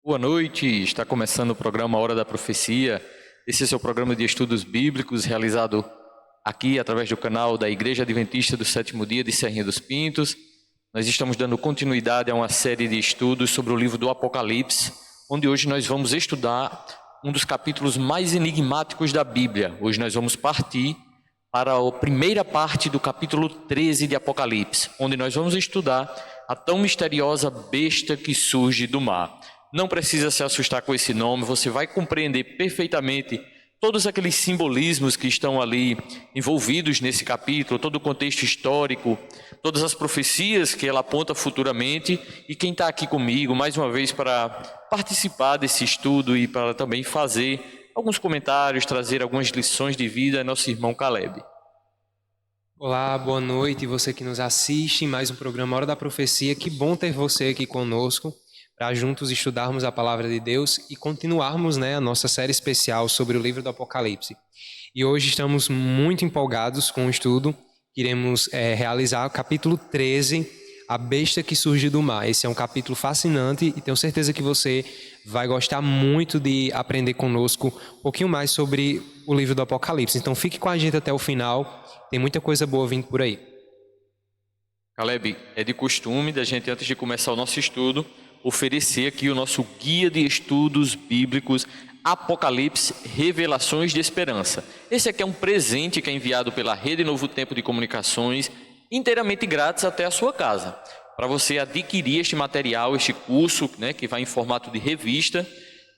Boa noite, está começando o programa Hora da Profecia. Esse é o seu programa de estudos bíblicos realizado aqui através do canal da Igreja Adventista do Sétimo Dia de Serrinha dos Pintos. Nós estamos dando continuidade a uma série de estudos sobre o livro do Apocalipse, onde hoje nós vamos estudar um dos capítulos mais enigmáticos da Bíblia. Hoje nós vamos partir para a primeira parte do capítulo 13 de Apocalipse, onde nós vamos estudar a tão misteriosa besta que surge do mar. Não precisa se assustar com esse nome, você vai compreender perfeitamente todos aqueles simbolismos que estão ali envolvidos nesse capítulo, todo o contexto histórico, todas as profecias que ela aponta futuramente. E quem está aqui comigo, mais uma vez, para participar desse estudo e para também fazer alguns comentários, trazer algumas lições de vida, é nosso irmão Caleb. Olá, boa noite, você que nos assiste em mais um programa Hora da Profecia. Que bom ter você aqui conosco, para juntos estudarmos a Palavra de Deus e continuarmos, a nossa série especial sobre o livro do Apocalipse. E hoje estamos muito empolgados com o estudo. Iremos realizar o capítulo 13, A Besta que Surge do Mar. Esse é um capítulo fascinante e tenho certeza que você vai gostar muito de aprender conosco um pouquinho mais sobre o livro do Apocalipse. Então fique com a gente até o final, tem muita coisa boa vindo por aí. Caleb, é de costume da gente, antes de começar o nosso estudo, oferecer aqui o nosso guia de estudos bíblicos Apocalipse, Revelações de Esperança. Esse aqui é um presente que é enviado pela Rede Novo Tempo de Comunicações, inteiramente grátis até a sua casa. Para você adquirir este material, este curso, que vai em formato de revista,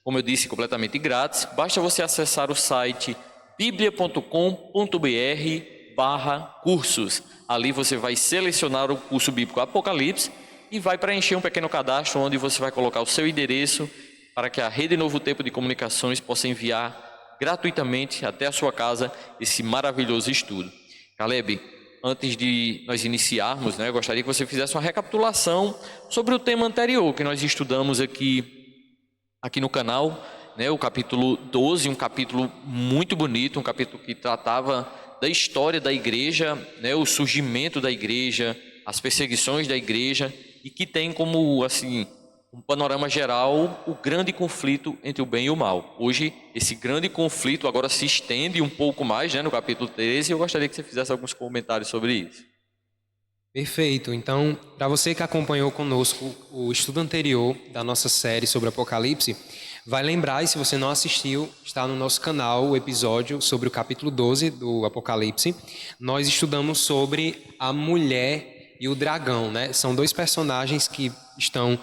como eu disse, completamente grátis, basta você acessar o site biblia.com.br/cursos. Ali você vai selecionar o curso bíblico Apocalipse e vai preencher um pequeno cadastro onde você vai colocar o seu endereço para que a Rede Novo Tempo de Comunicações possa enviar gratuitamente até a sua casa esse maravilhoso estudo. Caleb, antes de nós iniciarmos, eu gostaria que você fizesse uma recapitulação sobre o tema anterior que nós estudamos aqui no canal, o capítulo 12, um capítulo muito bonito, um capítulo que tratava da história da igreja, o surgimento da igreja, as perseguições da igreja, e que tem como, um panorama geral, o grande conflito entre o bem e o mal. Hoje, esse grande conflito agora se estende um pouco mais, no capítulo 13, e eu gostaria que você fizesse alguns comentários sobre isso. Perfeito. Então, para você que acompanhou conosco o estudo anterior da nossa série sobre Apocalipse, vai lembrar, e se você não assistiu, está no nosso canal o episódio sobre o capítulo 12 do Apocalipse. Nós estudamos sobre a mulher e o dragão, São dois personagens que estão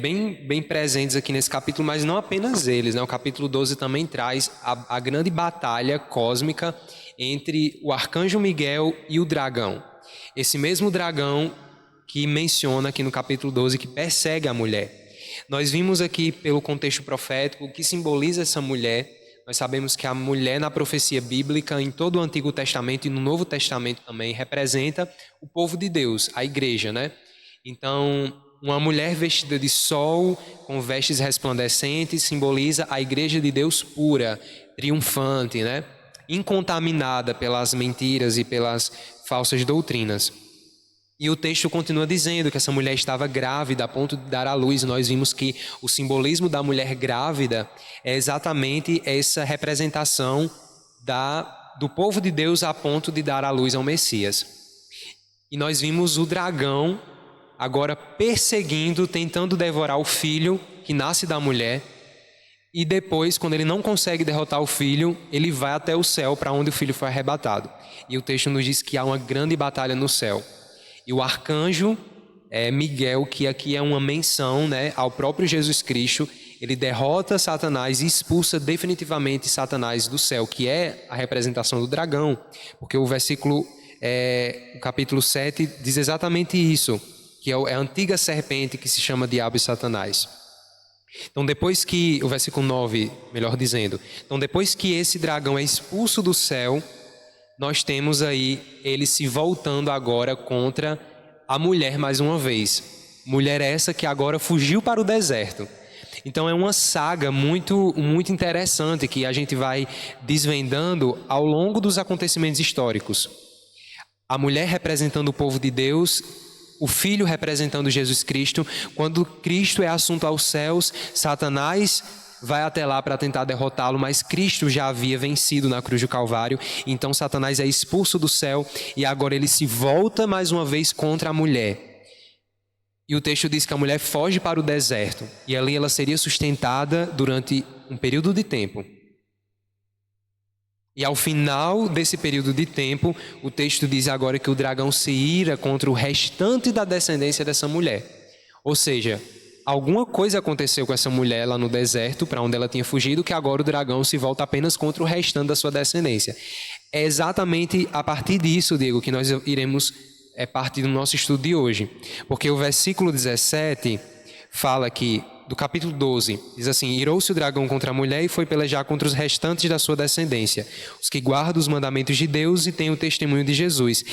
bem presentes aqui nesse capítulo, mas não apenas eles, O capítulo 12 também traz a grande batalha cósmica entre o arcanjo Miguel e o dragão. Esse mesmo dragão que menciona aqui no capítulo 12 que persegue a mulher. Nós vimos aqui pelo contexto profético o que simboliza essa mulher. Nós sabemos que a mulher na profecia bíblica, em todo o Antigo Testamento e no Novo Testamento também, representa o povo de Deus, a igreja, Então, uma mulher vestida de sol, com vestes resplandecentes, simboliza a igreja de Deus pura, triunfante, Incontaminada pelas mentiras e pelas falsas doutrinas. E o texto continua dizendo que essa mulher estava grávida a ponto de dar à luz. Nós vimos que o simbolismo da mulher grávida é exatamente essa representação do povo de Deus a ponto de dar à luz ao Messias. E nós vimos o dragão agora perseguindo, tentando devorar o filho que nasce da mulher. E depois, quando ele não consegue derrotar o filho, ele vai até o céu para onde o filho foi arrebatado. E o texto nos diz que há uma grande batalha no céu. E o arcanjo Miguel, que aqui é uma menção ao próprio Jesus Cristo, ele derrota Satanás e expulsa definitivamente Satanás do céu, que é a representação do dragão. Porque o o capítulo 7 diz exatamente isso, que é a antiga serpente que se chama Diabo e Satanás. Então depois que, o versículo 9, melhor dizendo, então depois que esse dragão é expulso do céu, nós temos aí ele se voltando agora contra a mulher mais uma vez. Mulher essa que agora fugiu para o deserto. Então é uma saga muito interessante que a gente vai desvendando ao longo dos acontecimentos históricos. A mulher representando o povo de Deus, o filho representando Jesus Cristo. Quando Cristo é assunto aos céus, Satanás vai até lá para tentar derrotá-lo, mas Cristo já havia vencido na cruz do Calvário. Então Satanás é expulso do céu e agora ele se volta mais uma vez contra a mulher. E o texto diz que a mulher foge para o deserto e ali ela seria sustentada durante um período de tempo. E ao final desse período de tempo, o texto diz agora que o dragão se ira contra o restante da descendência dessa mulher. Ou seja, alguma coisa aconteceu com essa mulher lá no deserto, para onde ela tinha fugido, que agora o dragão se volta apenas contra o restante da sua descendência. É exatamente a partir disso, Diego, que nós iremos partir do nosso estudo de hoje. Porque o versículo 17 fala que, do capítulo 12, diz assim: irou-se o dragão contra a mulher e foi pelejar contra os restantes da sua descendência, os que guardam os mandamentos de Deus e têm o testemunho de Jesus.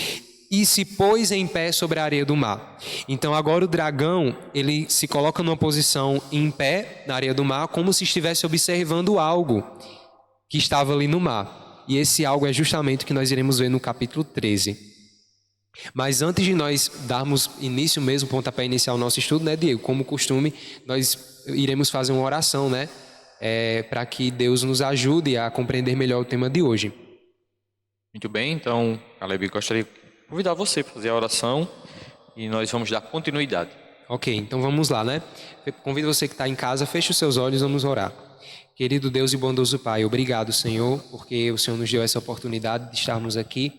E se pôs em pé sobre a areia do mar. Então agora o dragão, ele se coloca numa posição em pé na areia do mar, como se estivesse observando algo que estava ali no mar. E esse algo é justamente o que nós iremos ver no capítulo 13. Mas antes de nós darmos início mesmo, pontapé inicial ao nosso estudo, né, Diego? Como costume, nós iremos fazer uma oração, né? Para que Deus nos ajude a compreender melhor o tema de hoje. Muito bem, então, Caleb, gostaria de convidar você para fazer a oração e nós vamos dar continuidade. Ok, então vamos lá, né? Convido você que está em casa, feche os seus olhos, vamos orar. Querido Deus e bondoso Pai, obrigado, Senhor, porque o Senhor nos deu essa oportunidade de estarmos aqui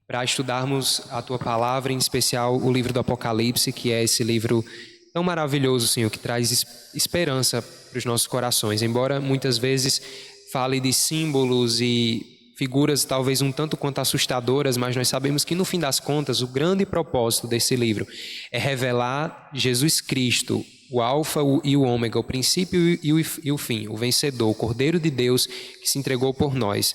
para estudarmos a Tua Palavra, em especial o livro do Apocalipse, que é esse livro tão maravilhoso, Senhor, que traz esperança para os nossos corações. Embora muitas vezes fale de símbolos e figuras talvez um tanto quanto assustadoras, mas nós sabemos que no fim das contas o grande propósito desse livro é revelar Jesus Cristo, o Alfa e o Ômega, o princípio e o fim, o vencedor, o Cordeiro de Deus que se entregou por nós.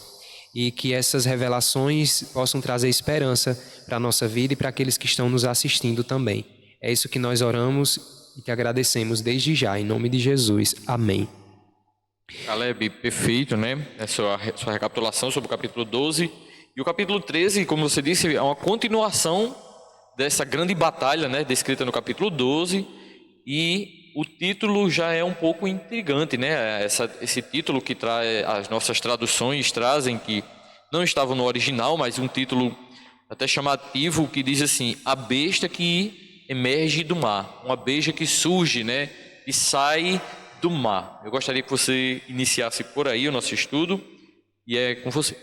E que essas revelações possam trazer esperança para a nossa vida e para aqueles que estão nos assistindo também. É isso que nós oramos e te agradecemos desde já, em nome de Jesus. Amém. Caleb, perfeito, né? Sua recapitulação sobre o capítulo 12. E o capítulo 13, como você disse, é uma continuação dessa grande batalha, né? Descrita no capítulo 12. E o título já é um pouco intrigante, né? Esse título que as nossas traduções trazem, que não estava no original, mas um título até chamativo que diz assim: a besta que emerge do mar, uma besta que surge, né? E sai do mar. Eu gostaria que você iniciasse por aí o nosso estudo e é com você.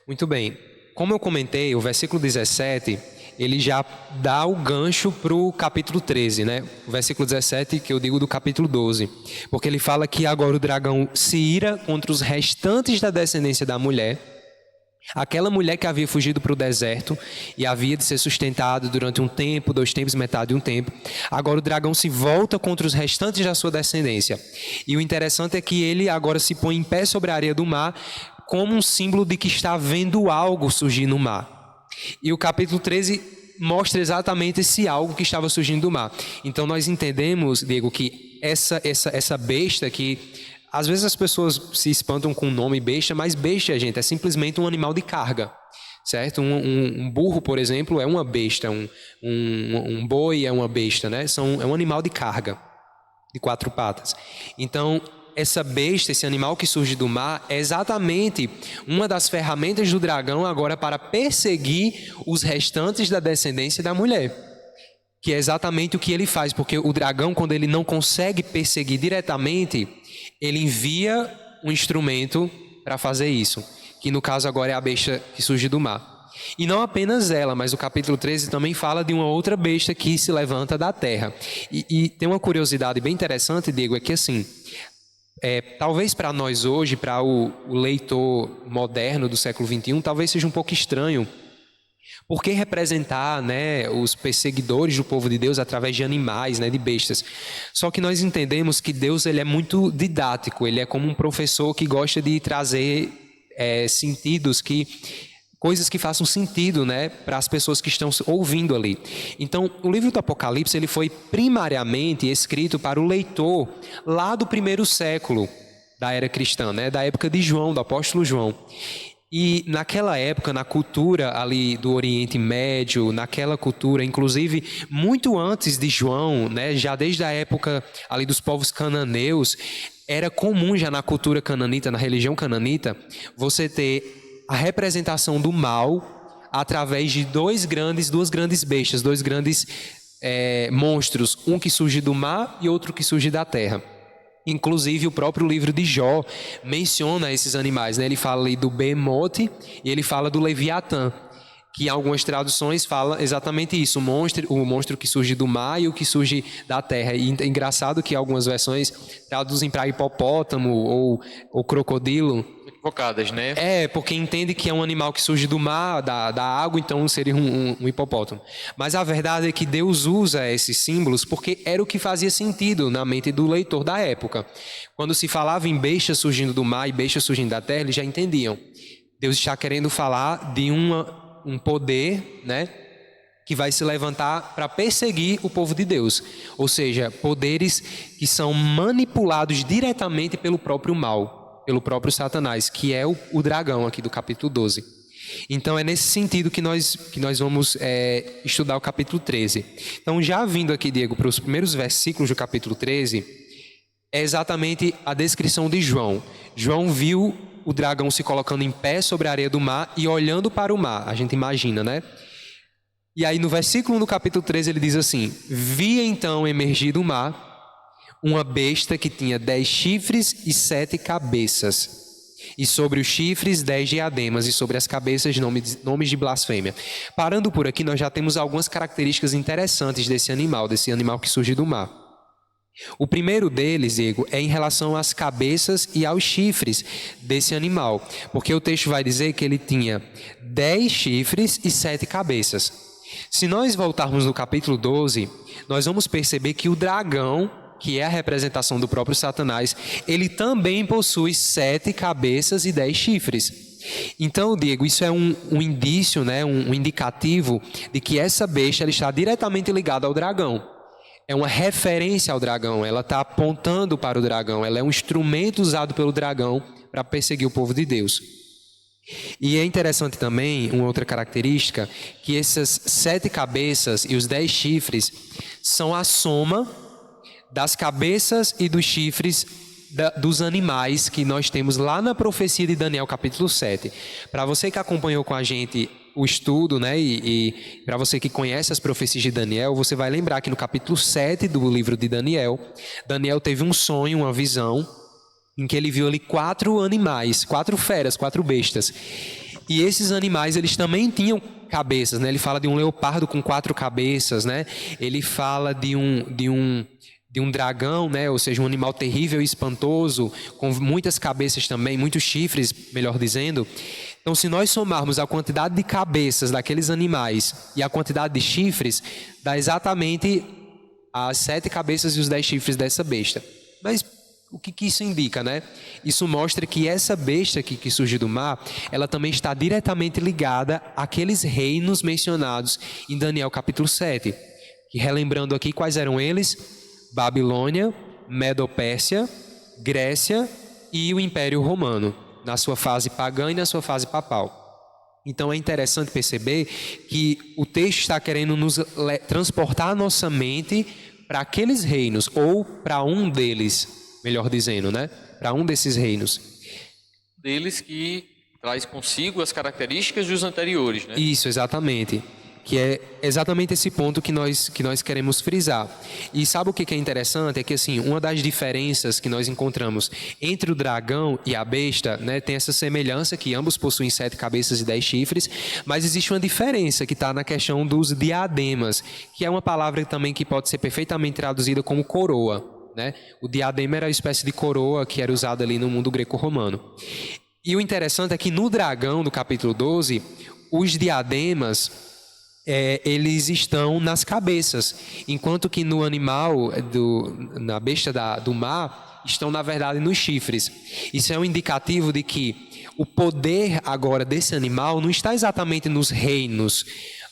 Muito bem. Como eu comentei, o versículo 17... ele já dá o gancho para o capítulo 13, né? O versículo 17, que eu digo do capítulo 12. Porque ele fala que agora o dragão se ira contra os restantes da descendência da mulher. Aquela mulher que havia fugido para o deserto e havia de ser sustentada durante um tempo, 2 tempos, metade de um tempo. Agora o dragão se volta contra os restantes da sua descendência. E o interessante é que ele agora se põe em pé sobre a areia do mar como um símbolo de que está vendo algo surgir no mar. E o capítulo 13 mostra exatamente esse algo que estava surgindo do mar. Então nós entendemos, Diego, que essa besta que... às vezes as pessoas se espantam com o nome besta, mas besta, gente, é simplesmente um animal de carga, certo? Um burro, por exemplo, é uma besta, um boi é uma besta, né? É um animal de carga, de 4 patas. Então, essa besta, esse animal que surge do mar, é exatamente uma das ferramentas do dragão agora para perseguir os restantes da descendência da mulher. Que é exatamente o que ele faz, porque o dragão, quando ele não consegue perseguir diretamente, ele envia um instrumento para fazer isso, que no caso agora é a besta que surge do mar. E não apenas ela, mas o capítulo 13 também fala de uma outra besta que se levanta da terra. E tem uma curiosidade bem interessante, Diego, é que assim... talvez para nós hoje, para o leitor moderno do século XXI, talvez seja um pouco estranho. Por que representar, né, os perseguidores do povo de Deus através de animais, né, de bestas? Só que nós entendemos que Deus ele é muito didático, ele é como um professor que gosta de trazer sentidos que coisas que façam sentido, né, para as pessoas que estão ouvindo ali. Então, o livro do Apocalipse ele foi primariamente escrito para o leitor lá do primeiro século da era cristã, né, da época de João, do apóstolo João. E naquela época, na cultura ali do Oriente Médio, naquela cultura, inclusive muito antes de João, né, já desde a época ali dos povos cananeus, era comum já na cultura cananita, na religião cananita, você ter a representação do mal através de duas grandes bestas, dois grandes monstros, um que surge do mar e outro que surge da terra. Inclusive, o próprio livro de Jó menciona esses animais, né? Ele fala ali do Behemoth e ele fala do Leviatã, que em algumas traduções fala exatamente isso, o monstro que surge do mar e o que surge da terra. E é engraçado que algumas versões traduzem para hipopótamo ou crocodilo. Equivocadas, né? Porque entende que é um animal que surge do mar, da água, então seria um hipopótamo. Mas a verdade é que Deus usa esses símbolos porque era o que fazia sentido na mente do leitor da época. Quando se falava em bestas surgindo do mar e bestas surgindo da terra, eles já entendiam. Deus está querendo falar de um poder, né, que vai se levantar para perseguir o povo de Deus. Ou seja, poderes que são manipulados diretamente pelo próprio mal, pelo próprio Satanás, que é o dragão aqui do capítulo 12. Então é nesse sentido que nós vamos estudar o capítulo 13. Então já vindo aqui, Diego, para os primeiros versículos do capítulo 13, é exatamente a descrição de João. João viu o dragão se colocando em pé sobre a areia do mar e olhando para o mar, a gente imagina, né? E aí no versículo 1 do capítulo 13 ele diz assim: vi então emergir do mar uma besta que tinha 10 chifres e 7 cabeças, e sobre os chifres 10 diademas, e sobre as cabeças nomes de blasfêmia. Parando por aqui, nós já temos algumas características interessantes desse animal que surge do mar. O primeiro deles, Diego, é em relação às cabeças e aos chifres desse animal, porque o texto vai dizer que ele tinha 10 chifres e 7 cabeças. Se nós voltarmos no capítulo 12, nós vamos perceber que o dragão, que é a representação do próprio Satanás, ele também possui 7 cabeças e 10 chifres. Então, Diego, isso é um indício, né, um indicativo de que essa besta ela está diretamente ligada ao dragão. É uma referência ao dragão, ela está apontando para o dragão, ela é um instrumento usado pelo dragão para perseguir o povo de Deus. E é interessante também, uma outra característica, que essas 7 cabeças e os 10 chifres são a soma das cabeças e dos chifres dos animais que nós temos lá na profecia de Daniel capítulo 7. Para você que acompanhou com a gente o estudo, né, e para você que conhece as profecias de Daniel, você vai lembrar que no capítulo 7 do livro de Daniel, Daniel teve um sonho, uma visão, em que ele viu ali 4 animais, 4 feras, 4 bestas. E esses animais, eles também tinham cabeças, né? Ele fala de um leopardo com 4 cabeças, né? Ele fala de um dragão, né? Ou seja, um animal terrível e espantoso, com muitas cabeças também, muitos chifres, melhor dizendo. Então, se nós somarmos a quantidade de cabeças daqueles animais e a quantidade de chifres, dá exatamente as 7 cabeças e os 10 chifres dessa besta. Mas o que isso indica, né? Isso mostra que essa besta que surge do mar, ela também está diretamente ligada àqueles reinos mencionados em Daniel capítulo 7. E relembrando aqui quais eram eles: Babilônia, Medo-Pérsia, Grécia e o Império Romano, na sua fase pagã e na sua fase papal. Então é interessante perceber que o texto está querendo nos transportar a nossa mente para aqueles reinos, ou para um deles, melhor dizendo, né? Para um desses reinos. Deles que traz consigo as características dos anteriores, né? Isso, exatamente. Que é exatamente esse ponto que nós queremos frisar. E sabe o que é interessante? É que assim, uma das diferenças que nós encontramos entre o dragão e a besta, né, tem essa semelhança que ambos possuem 7 cabeças e 10 chifres, mas existe uma diferença que está na questão dos diademas, que é uma palavra também que pode ser perfeitamente traduzida como coroa, né? O diadema era a espécie de coroa que era usada ali no mundo greco-romano. E o interessante é que no dragão, do capítulo 12, os diademas eles estão nas cabeças, enquanto que no animal, na besta do mar, estão na verdade nos chifres. Isso é um indicativo de que o poder agora desse animal não está exatamente nos reinos,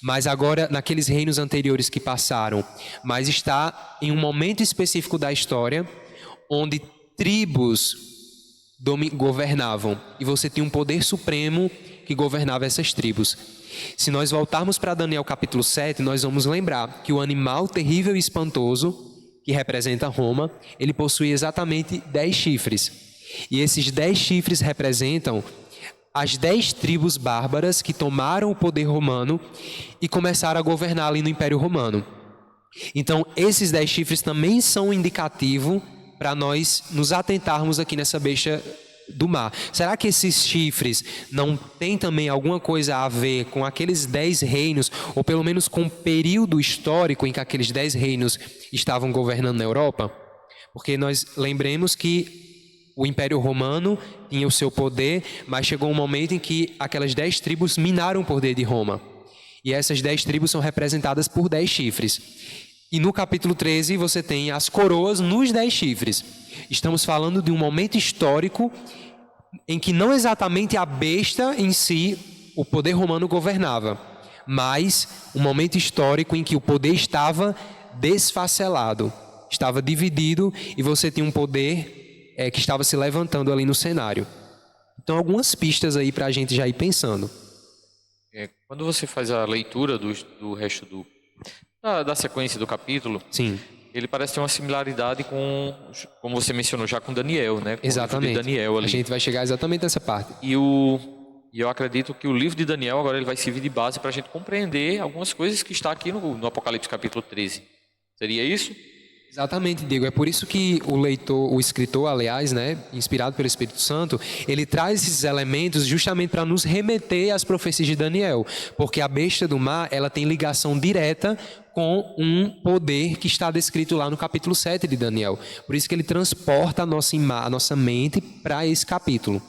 mas agora naqueles reinos anteriores que passaram, mas está em um momento específico da história, onde tribos governavam, e você tinha um poder supremo que governava essas tribos. Se nós voltarmos para Daniel capítulo 7, nós vamos lembrar que o animal terrível e espantoso, que representa Roma, ele possui exatamente 10 chifres. E esses 10 chifres representam as 10 tribos bárbaras que tomaram o poder romano e começaram a governar ali no Império Romano. Então, esses 10 chifres também são um indicativo para nós nos atentarmos aqui nessa besta do mar. Será que esses chifres não têm também alguma coisa a ver com aqueles 10 reinos, ou pelo menos com o período histórico em que aqueles 10 reinos estavam governando na Europa? Porque nós lembremos que o Império Romano tinha o seu poder, mas chegou um momento em que aquelas 10 tribos minaram o poder de Roma. E essas 10 tribos são representadas por 10 chifres. E no capítulo 13 você tem as coroas nos 10 chifres. Estamos falando de um momento histórico em que não exatamente a besta em si, o poder romano governava, mas um momento histórico em que o poder estava desfacelado, estava dividido e você tinha um poder que estava se levantando ali no cenário. Então, algumas pistas aí para a gente já ir pensando. Quando você faz a leitura do resto da sequência do capítulo, sim, ele parece ter uma similaridade com, como você mencionou já, com Daniel, né? Com exatamente. o livro de Daniel ali. A gente vai chegar exatamente nessa parte. E eu acredito que o livro de Daniel agora ele vai servir de base para a gente compreender algumas coisas que está aqui no Apocalipse capítulo 13. Seria isso? Exatamente, Diego. É por isso que o escritor, aliás, né, inspirado pelo Espírito Santo, ele traz esses elementos justamente para nos remeter às profecias de Daniel, porque a besta do mar, ela tem ligação direta com um poder que está descrito lá no capítulo 7 de Daniel. Por isso que ele transporta a nossa mente para esse capítulo.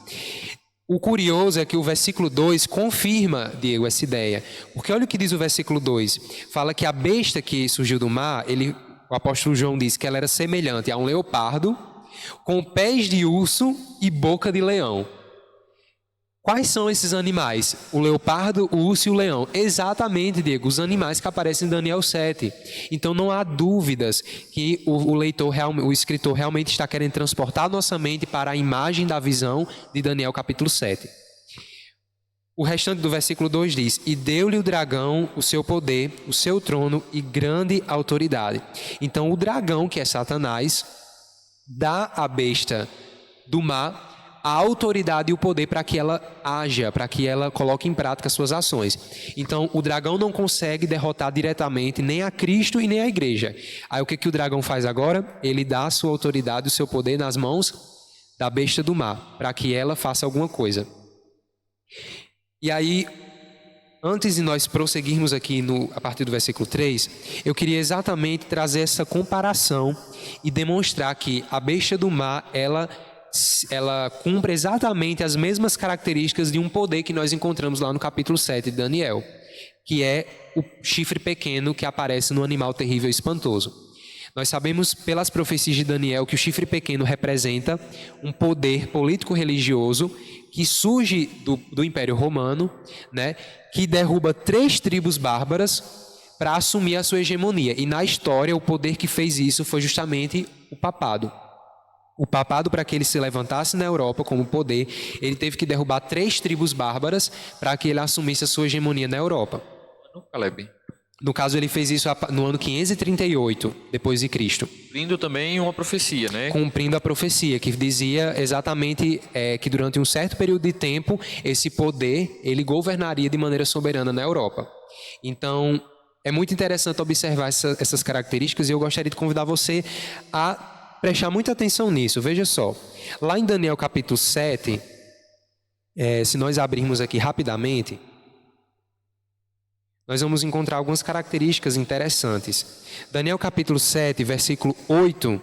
O curioso é que o versículo 2 confirma, Diego, essa ideia. Porque olha o que diz o versículo 2. Fala que a besta que surgiu do mar, o apóstolo João diz que ela era semelhante a um leopardo, com pés de urso e boca de leão. Quais são esses animais? O leopardo, o urso e o leão. Exatamente, Diego, os animais que aparecem em Daniel 7. Então não há dúvidas que o escritor realmente está querendo transportar a nossa mente para a imagem da visão de Daniel capítulo 7. O restante do versículo 2 diz: E deu-lhe o dragão o seu poder, o seu trono e grande autoridade. Então o dragão, que é Satanás, dá à besta do mar a autoridade e o poder para que ela haja, para que ela coloque em prática suas ações. Então o dragão não consegue derrotar diretamente nem a Cristo e nem a igreja. Aí o que o dragão faz agora? Ele dá a sua autoridade, o seu poder nas mãos da besta do mar, para que ela faça alguma coisa. E aí, antes de nós prosseguirmos aqui a partir do versículo 3, eu queria exatamente trazer essa comparação e demonstrar que a besta do mar, ela cumpre exatamente as mesmas características de um poder que nós encontramos lá no capítulo 7 de Daniel, que é o chifre pequeno que aparece no animal terrível e espantoso. Nós sabemos pelas profecias de Daniel que o chifre pequeno representa um poder político-religioso que surge do Império Romano, né, que derruba 3 tribos bárbaras para assumir a sua hegemonia. E na história, o poder que fez isso foi justamente o papado. O papado, para que ele se levantasse na Europa como poder, ele teve que derrubar 3 tribos bárbaras para que ele assumisse a sua hegemonia na Europa. No caso, ele fez isso no ano 538, depois de Cristo. Cumprindo também uma profecia, né? Cumprindo a profecia, que dizia exatamente que durante um certo período de tempo, esse poder, ele governaria de maneira soberana na Europa. Então, é muito interessante observar essas características e eu gostaria de convidar você a prestar muita atenção nisso. Veja só, lá em Daniel capítulo 7, se nós abrirmos aqui rapidamente, nós vamos encontrar algumas características interessantes. Daniel capítulo 7, versículo 8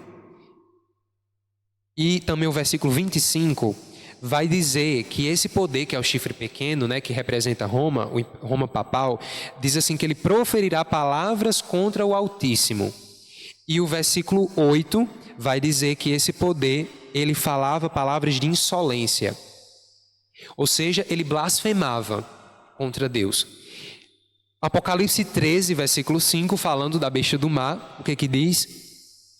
e também o versículo 25 vai dizer que esse poder, que é o chifre pequeno, né, que representa Roma, o Roma papal, diz assim que ele proferirá palavras contra o Altíssimo. E o versículo 8 vai dizer que esse poder, ele falava palavras de insolência. Ou seja, ele blasfemava contra Deus. Apocalipse 13, versículo 5, falando da besta do mar, o que diz?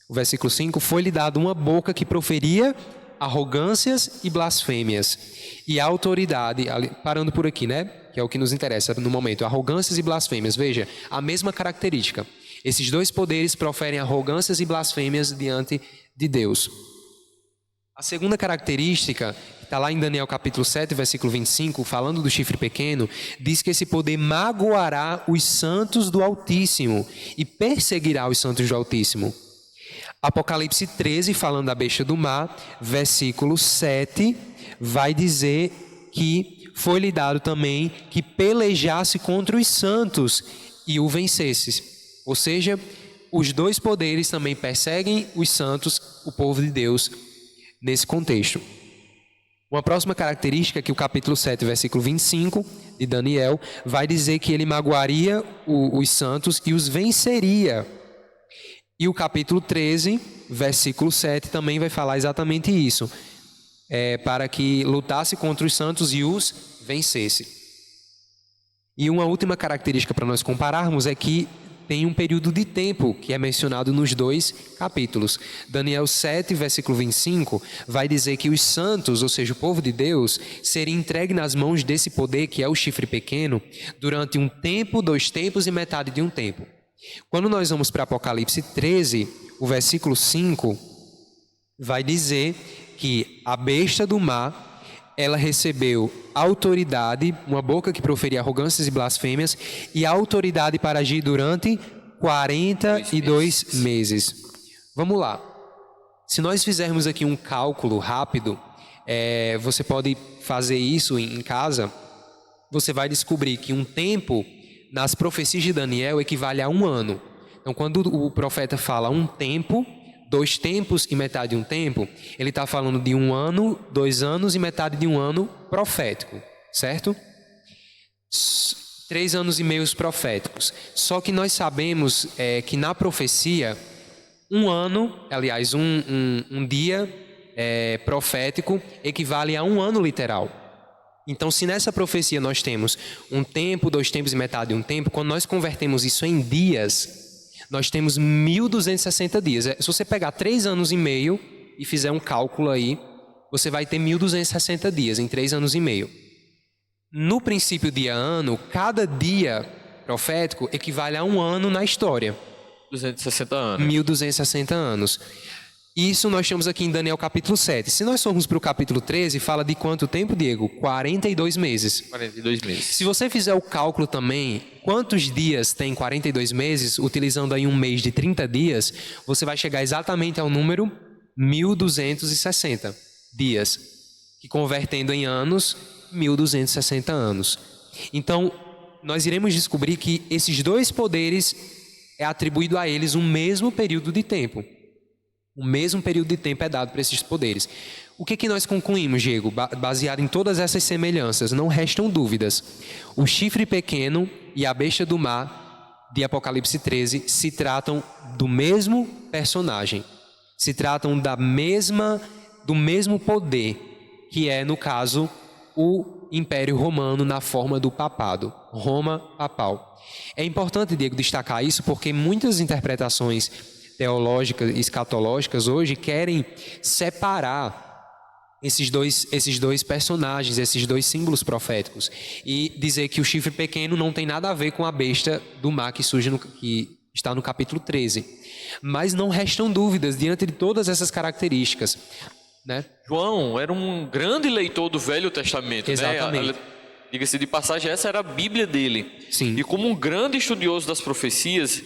O versículo 5, foi-lhe dado uma boca que proferia arrogâncias e blasfêmias. E a autoridade, parando por aqui, né? Que é o que nos interessa no momento, arrogâncias e blasfêmias. Veja, a mesma característica. Esses dois poderes proferem arrogâncias e blasfêmias diante de Deus. A segunda característica, que está lá em Daniel capítulo 7, versículo 25, falando do chifre pequeno, diz que esse poder magoará os santos do Altíssimo e perseguirá os santos do Altíssimo. Apocalipse 13, falando da besta do mar, versículo 7, vai dizer que foi-lhe dado também que pelejasse contra os santos e o vencesse. Ou seja, os dois poderes também perseguem os santos, o povo de Deus, nesse contexto. Uma próxima característica que o capítulo 7, versículo 25 de Daniel, vai dizer que ele magoaria os santos e os venceria. E o capítulo 13, versículo 7, também vai falar exatamente isso. Para que lutasse contra os santos e os vencesse. E uma última característica para nós compararmos é que tem um período de tempo que é mencionado nos dois capítulos. Daniel 7, versículo 25, vai dizer que os santos, ou seja, o povo de Deus, seria entregue nas mãos desse poder, que é o chifre pequeno, durante um tempo, 2 tempos e metade de um tempo. Quando nós vamos para Apocalipse 13, o versículo 5, vai dizer que a besta do mar, ela recebeu autoridade, uma boca que proferia arrogâncias e blasfêmias, e autoridade para agir durante 42 meses. Vamos lá. Se nós fizermos aqui um cálculo rápido, você pode fazer isso em casa, você vai descobrir que um tempo nas profecias de Daniel equivale a 1 ano. Então, quando o profeta fala um tempo, 2 tempos e metade de um tempo, ele está falando de 1 ano, 2 anos e metade de 1 ano profético, certo? 3 anos e meio proféticos. Só que nós sabemos que na profecia, 1 ano, aliás, um dia profético equivale a 1 ano literal. Então, se nessa profecia nós temos um tempo, 2 tempos e metade de um tempo, quando nós convertemos isso em dias, nós temos 1.260 dias. Se você pegar 3 anos e meio e fizer um cálculo aí, você vai ter 1.260 dias em 3 anos e meio. No princípio de ano, cada dia profético equivale a 1 ano na história. 260 anos. 1.260 anos. Isso nós temos aqui em Daniel capítulo 7. Se nós formos para o capítulo 13, fala de quanto tempo, Diego? 42 meses. 42 meses. Se você fizer o cálculo também, quantos dias tem 42 meses, utilizando aí um mês de 30 dias, você vai chegar exatamente ao número 1.260 dias, que convertendo em anos, 1.260 anos. Então, nós iremos descobrir que esses dois poderes é atribuído a eles um mesmo período de tempo. O mesmo período de tempo é dado para esses poderes. O que nós concluímos, Diego? Baseado em todas essas semelhanças, não restam dúvidas. O chifre pequeno e a besta do mar, de Apocalipse 13, se tratam do mesmo personagem. Se tratam do mesmo poder, que é, no caso, o Império Romano na forma do papado. Roma papal. É importante, Diego, destacar isso porque muitas interpretações teológicas e escatológicas hoje querem separar esses dois personagens, esses dois símbolos proféticos, e dizer que o chifre pequeno não tem nada a ver com a besta do mar que está no capítulo 13. Mas não restam dúvidas diante de todas essas características, né? João era um grande leitor do Velho Testamento. Exatamente. Né? Diga-se de passagem, essa era a Bíblia dele. Sim. E como um grande estudioso das profecias,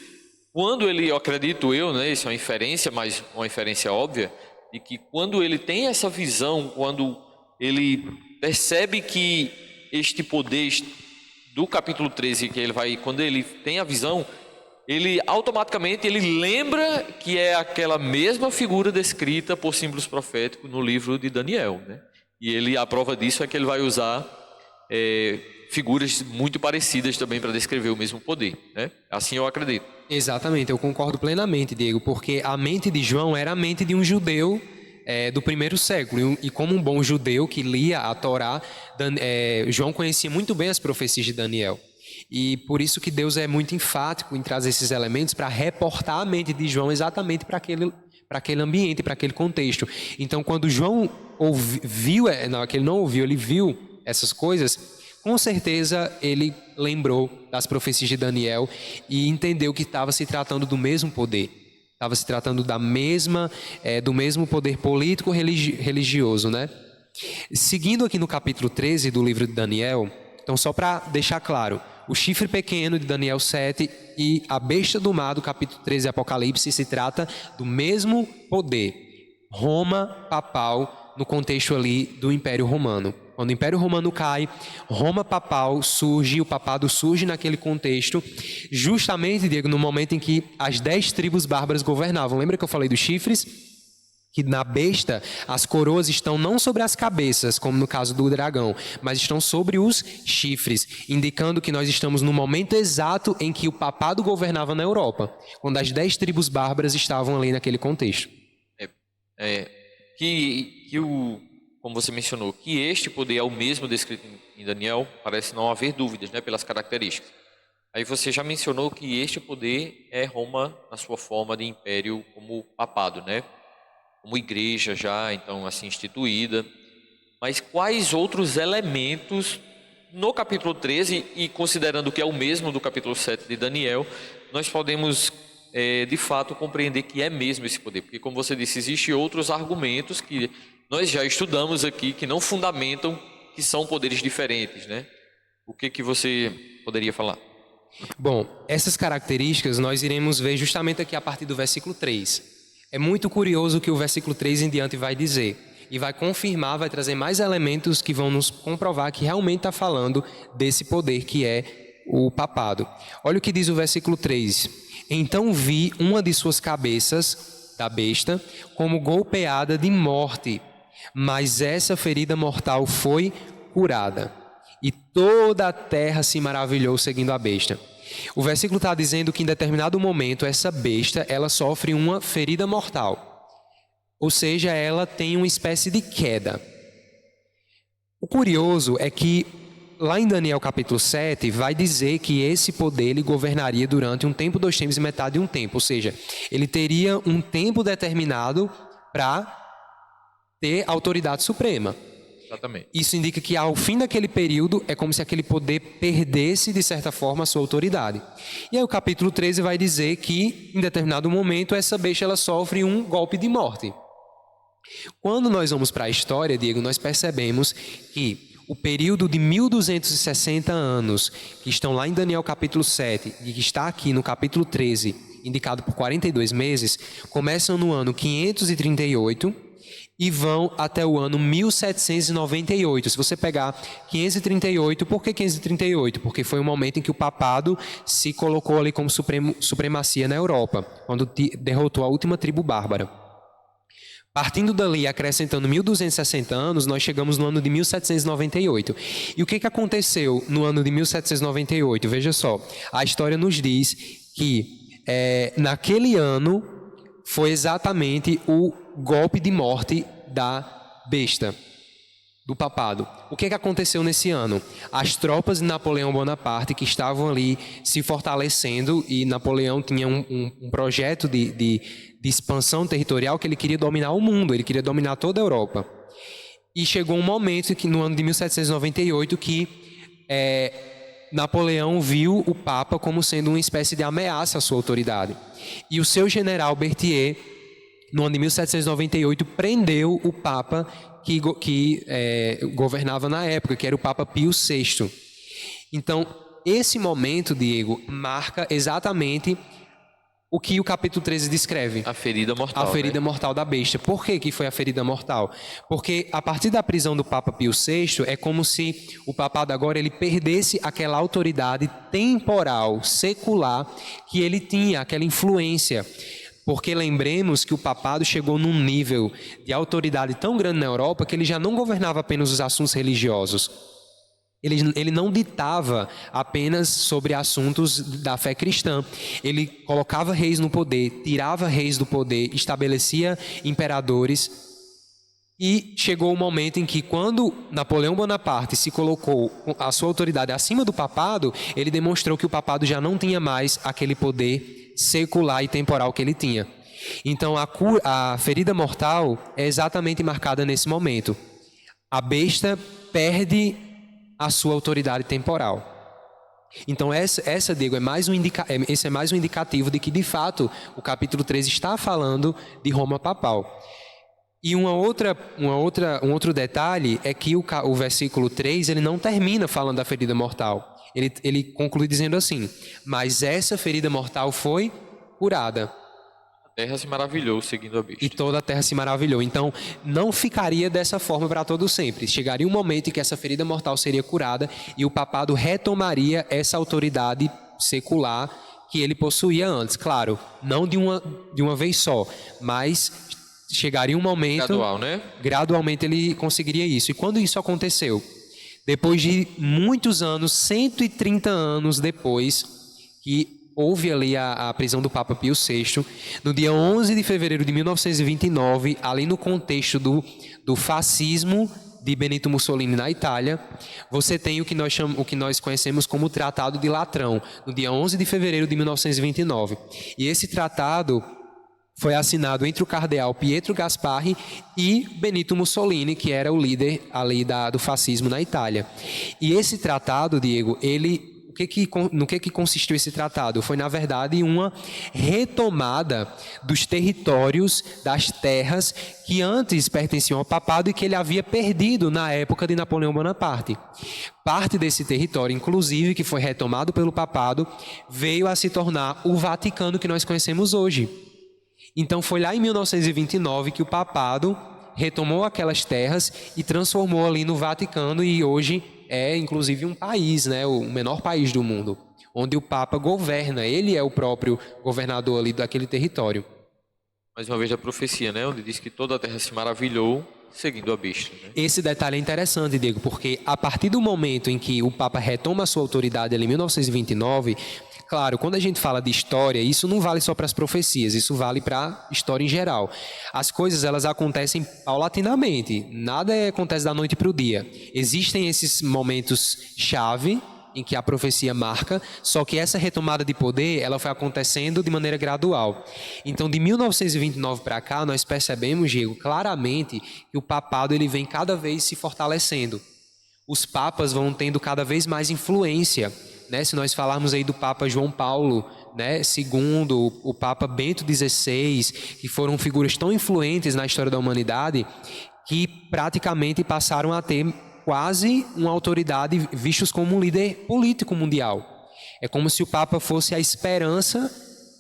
quando ele, eu acredito eu, né, isso é uma inferência, mas uma inferência óbvia, de que quando ele tem essa visão, quando ele percebe que este poder do capítulo 13, quando ele tem a visão, ele automaticamente lembra que é aquela mesma figura descrita por símbolos proféticos no livro de Daniel, né? E a prova disso é que ele vai usar figuras muito parecidas também para descrever o mesmo poder, né? Assim eu acredito. Exatamente, eu concordo plenamente, Diego, porque a mente de João era a mente de um judeu do primeiro século. E como um bom judeu que lia a Torá, João conhecia muito bem as profecias de Daniel. E por isso que Deus é muito enfático em trazer esses elementos para reportar a mente de João exatamente para aquele ambiente, para aquele contexto. Então, quando João ele viu essas coisas, com certeza ele lembrou das profecias de Daniel e entendeu que estava se tratando do mesmo poder. Estava se tratando do mesmo poder político religioso, né? Seguindo aqui no capítulo 13 do livro de Daniel, então só para deixar claro, o chifre pequeno de Daniel 7 e a besta do mar do capítulo 13 de Apocalipse se trata do mesmo poder. Roma papal no contexto ali do Império Romano. Quando o Império Romano cai, Roma papal surge, o papado surge naquele contexto, justamente, Diego, no momento em que as 10 tribos bárbaras governavam. Lembra que eu falei dos chifres? Que na besta as coroas estão não sobre as cabeças, como no caso do dragão, mas estão sobre os chifres, indicando que nós estamos no momento exato em que o papado governava na Europa, quando as 10 tribos bárbaras estavam ali naquele contexto. Como você mencionou, que este poder é o mesmo descrito em Daniel, parece não haver dúvidas, né, pelas características. Aí você já mencionou que este poder é Roma na sua forma de império como papado, né? Como igreja já, então, assim, instituída. Mas quais outros elementos no capítulo 13, e considerando que é o mesmo do capítulo 7 de Daniel, nós podemos, de fato, compreender que é mesmo esse poder? Porque, como você disse, existem outros argumentos que nós já estudamos aqui, que não fundamentam que são poderes diferentes, né? O que você poderia falar? Bom, essas características nós iremos ver justamente aqui a partir do versículo 3. É muito curioso o que o versículo 3 em diante vai dizer. E vai confirmar, vai trazer mais elementos que vão nos comprovar que realmente está falando desse poder que é o papado. Olha o que diz o versículo 3. Então vi uma de suas cabeças, da besta, como golpeada de morte, mas essa ferida mortal foi curada. E toda a terra se maravilhou seguindo a besta. O versículo está dizendo que em determinado momento essa besta ela sofre uma ferida mortal. Ou seja, ela tem uma espécie de queda. O curioso é que lá em Daniel capítulo 7 vai dizer que esse poder ele governaria durante um tempo, 2 tempos e metade de um tempo. Ou seja, ele teria um tempo determinado para ter autoridade suprema. Exatamente. Isso indica que ao fim daquele período é como se aquele poder perdesse de certa forma a sua autoridade. E aí o capítulo 13 vai dizer que em determinado momento essa besta ela sofre um golpe de morte. Quando nós vamos para a história, Diego, nós percebemos que o período de 1260 anos que estão lá em Daniel capítulo 7 e que está aqui no capítulo 13, indicado por 42 meses, começam no ano 538 e vão até o ano 1798. Se você pegar 538, por que 538? Porque foi o momento em que o papado se colocou ali como supremacia na Europa, quando derrotou a última tribo bárbara. Partindo dali, acrescentando 1260 anos, nós chegamos no ano de 1798. E o que aconteceu no ano de 1798? Veja só, a história nos diz que naquele ano foi exatamente o golpe de morte da besta, do papado. O que aconteceu nesse ano? As tropas de Napoleão Bonaparte que estavam ali se fortalecendo, e Napoleão tinha um projeto de expansão territorial que ele queria dominar o mundo, ele queria dominar toda a Europa. E chegou um momento que no ano de 1798 que Napoleão viu o Papa como sendo uma espécie de ameaça à sua autoridade. E o seu general Berthier, no ano de 1798, prendeu o Papa que governava na época, que era o Papa Pio VI. Então, esse momento, Diego, marca exatamente o que o capítulo 13 descreve. A ferida mortal. A ferida mortal da besta. Por que foi a ferida mortal? Porque a partir da prisão do Papa Pio VI, é como se o papado agora ele perdesse aquela autoridade temporal, secular, que ele tinha, aquela influência. Porque lembremos que o papado chegou num nível de autoridade tão grande na Europa que ele já não governava apenas os assuntos religiosos. Ele não ditava apenas sobre assuntos da fé cristã. Ele colocava reis no poder, tirava reis do poder, estabelecia imperadores E chegou o momento em que, quando Napoleão Bonaparte se colocou a sua autoridade acima do papado, ele demonstrou que o papado já não tinha mais aquele poder secular e temporal que ele tinha. Então, a ferida mortal é exatamente marcada nesse momento. A besta perde a sua autoridade temporal. Então, Diego, esse é mais um indicativo de que, de fato, o capítulo 13 está falando de Roma papal. E um outro detalhe é que o versículo 3 ele não termina falando da ferida mortal. Ele conclui dizendo assim: mas essa ferida mortal foi curada. A terra se maravilhou seguindo a besta. E toda a terra se maravilhou. Então, não ficaria dessa forma para todo sempre. Chegaria um momento em que essa ferida mortal seria curada e o papado retomaria essa autoridade secular que ele possuía antes. Claro, não de uma vez só, mas chegaria um momento... Gradual, né? Gradualmente ele conseguiria isso. E quando isso aconteceu? Depois de muitos anos, 130 anos depois, que houve ali a prisão do Papa Pio VI, no dia 11 de fevereiro de 1929, ali no contexto do fascismo de Benito Mussolini na Itália, você tem o que nós conhecemos como o Tratado de Latrão, no dia 11 de fevereiro de 1929. E esse tratado foi assinado entre o cardeal Pietro Gasparri e Benito Mussolini, que era o líder ali do fascismo na Itália. E esse tratado, Diego, no que consistiu esse tratado? Foi, na verdade, uma retomada dos territórios, das terras que antes pertenciam ao papado e que ele havia perdido na época de Napoleão Bonaparte. Parte desse território, inclusive, que foi retomado pelo papado, veio a se tornar o Vaticano que nós conhecemos hoje. Então foi lá em 1929 que o papado retomou aquelas terras e transformou ali no Vaticano, e hoje é inclusive um país, né, o menor país do mundo, onde o Papa governa, ele é o próprio governador ali daquele território. Mais uma vez a profecia, né, onde diz que toda a terra se maravilhou seguindo a besta, né? Esse detalhe é interessante, Diego, porque a partir do momento em que o Papa retoma a sua autoridade ali em 1929, claro, quando a gente fala de história, isso não vale só para as profecias, isso vale para a história em geral. As coisas, elas acontecem paulatinamente, nada acontece da noite para o dia. Existem esses momentos-chave em que a profecia marca, só que essa retomada de poder, ela foi acontecendo de maneira gradual. Então, de 1929 para cá, nós percebemos, Diego, claramente que o papado ele vem cada vez se fortalecendo. Os papas vão tendo cada vez mais influência, né? Se nós falarmos aí do Papa João Paulo, né, segundo o Papa Bento XVI, que foram figuras tão influentes na história da humanidade, que praticamente passaram a ter quase uma autoridade, vistos como um líder político mundial. É como se o Papa fosse a esperança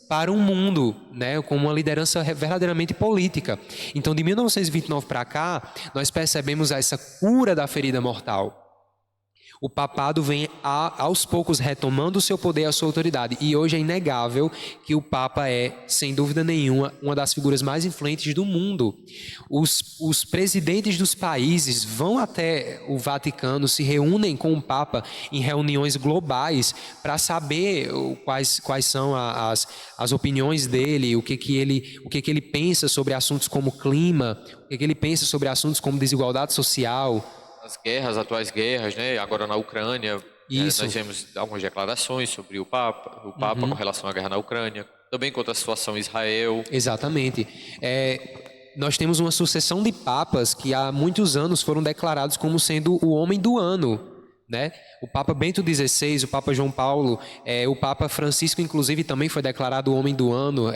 para um mundo, né, como uma liderança verdadeiramente política. Então, de 1929 para cá, nós percebemos essa cura da ferida mortal. O papado vem aos poucos retomando o seu poder e a sua autoridade. E hoje é inegável que o Papa é, sem dúvida nenhuma, uma das figuras mais influentes do mundo. Os presidentes dos países vão até o Vaticano, se reúnem com o Papa em reuniões globais para saber quais são as opiniões dele, o que ele pensa sobre assuntos como clima, o que ele pensa sobre assuntos como desigualdade social. As atuais guerras, né? Agora na Ucrânia, Isso. nós temos algumas declarações sobre o Papa com relação à guerra na Ucrânia, também contra a situação em Israel. Exatamente. Nós temos uma sucessão de papas que há muitos anos foram declarados como sendo o homem do ano, né? O Papa Bento XVI, o Papa João Paulo, o Papa Francisco, inclusive, também foi declarado o homem do ano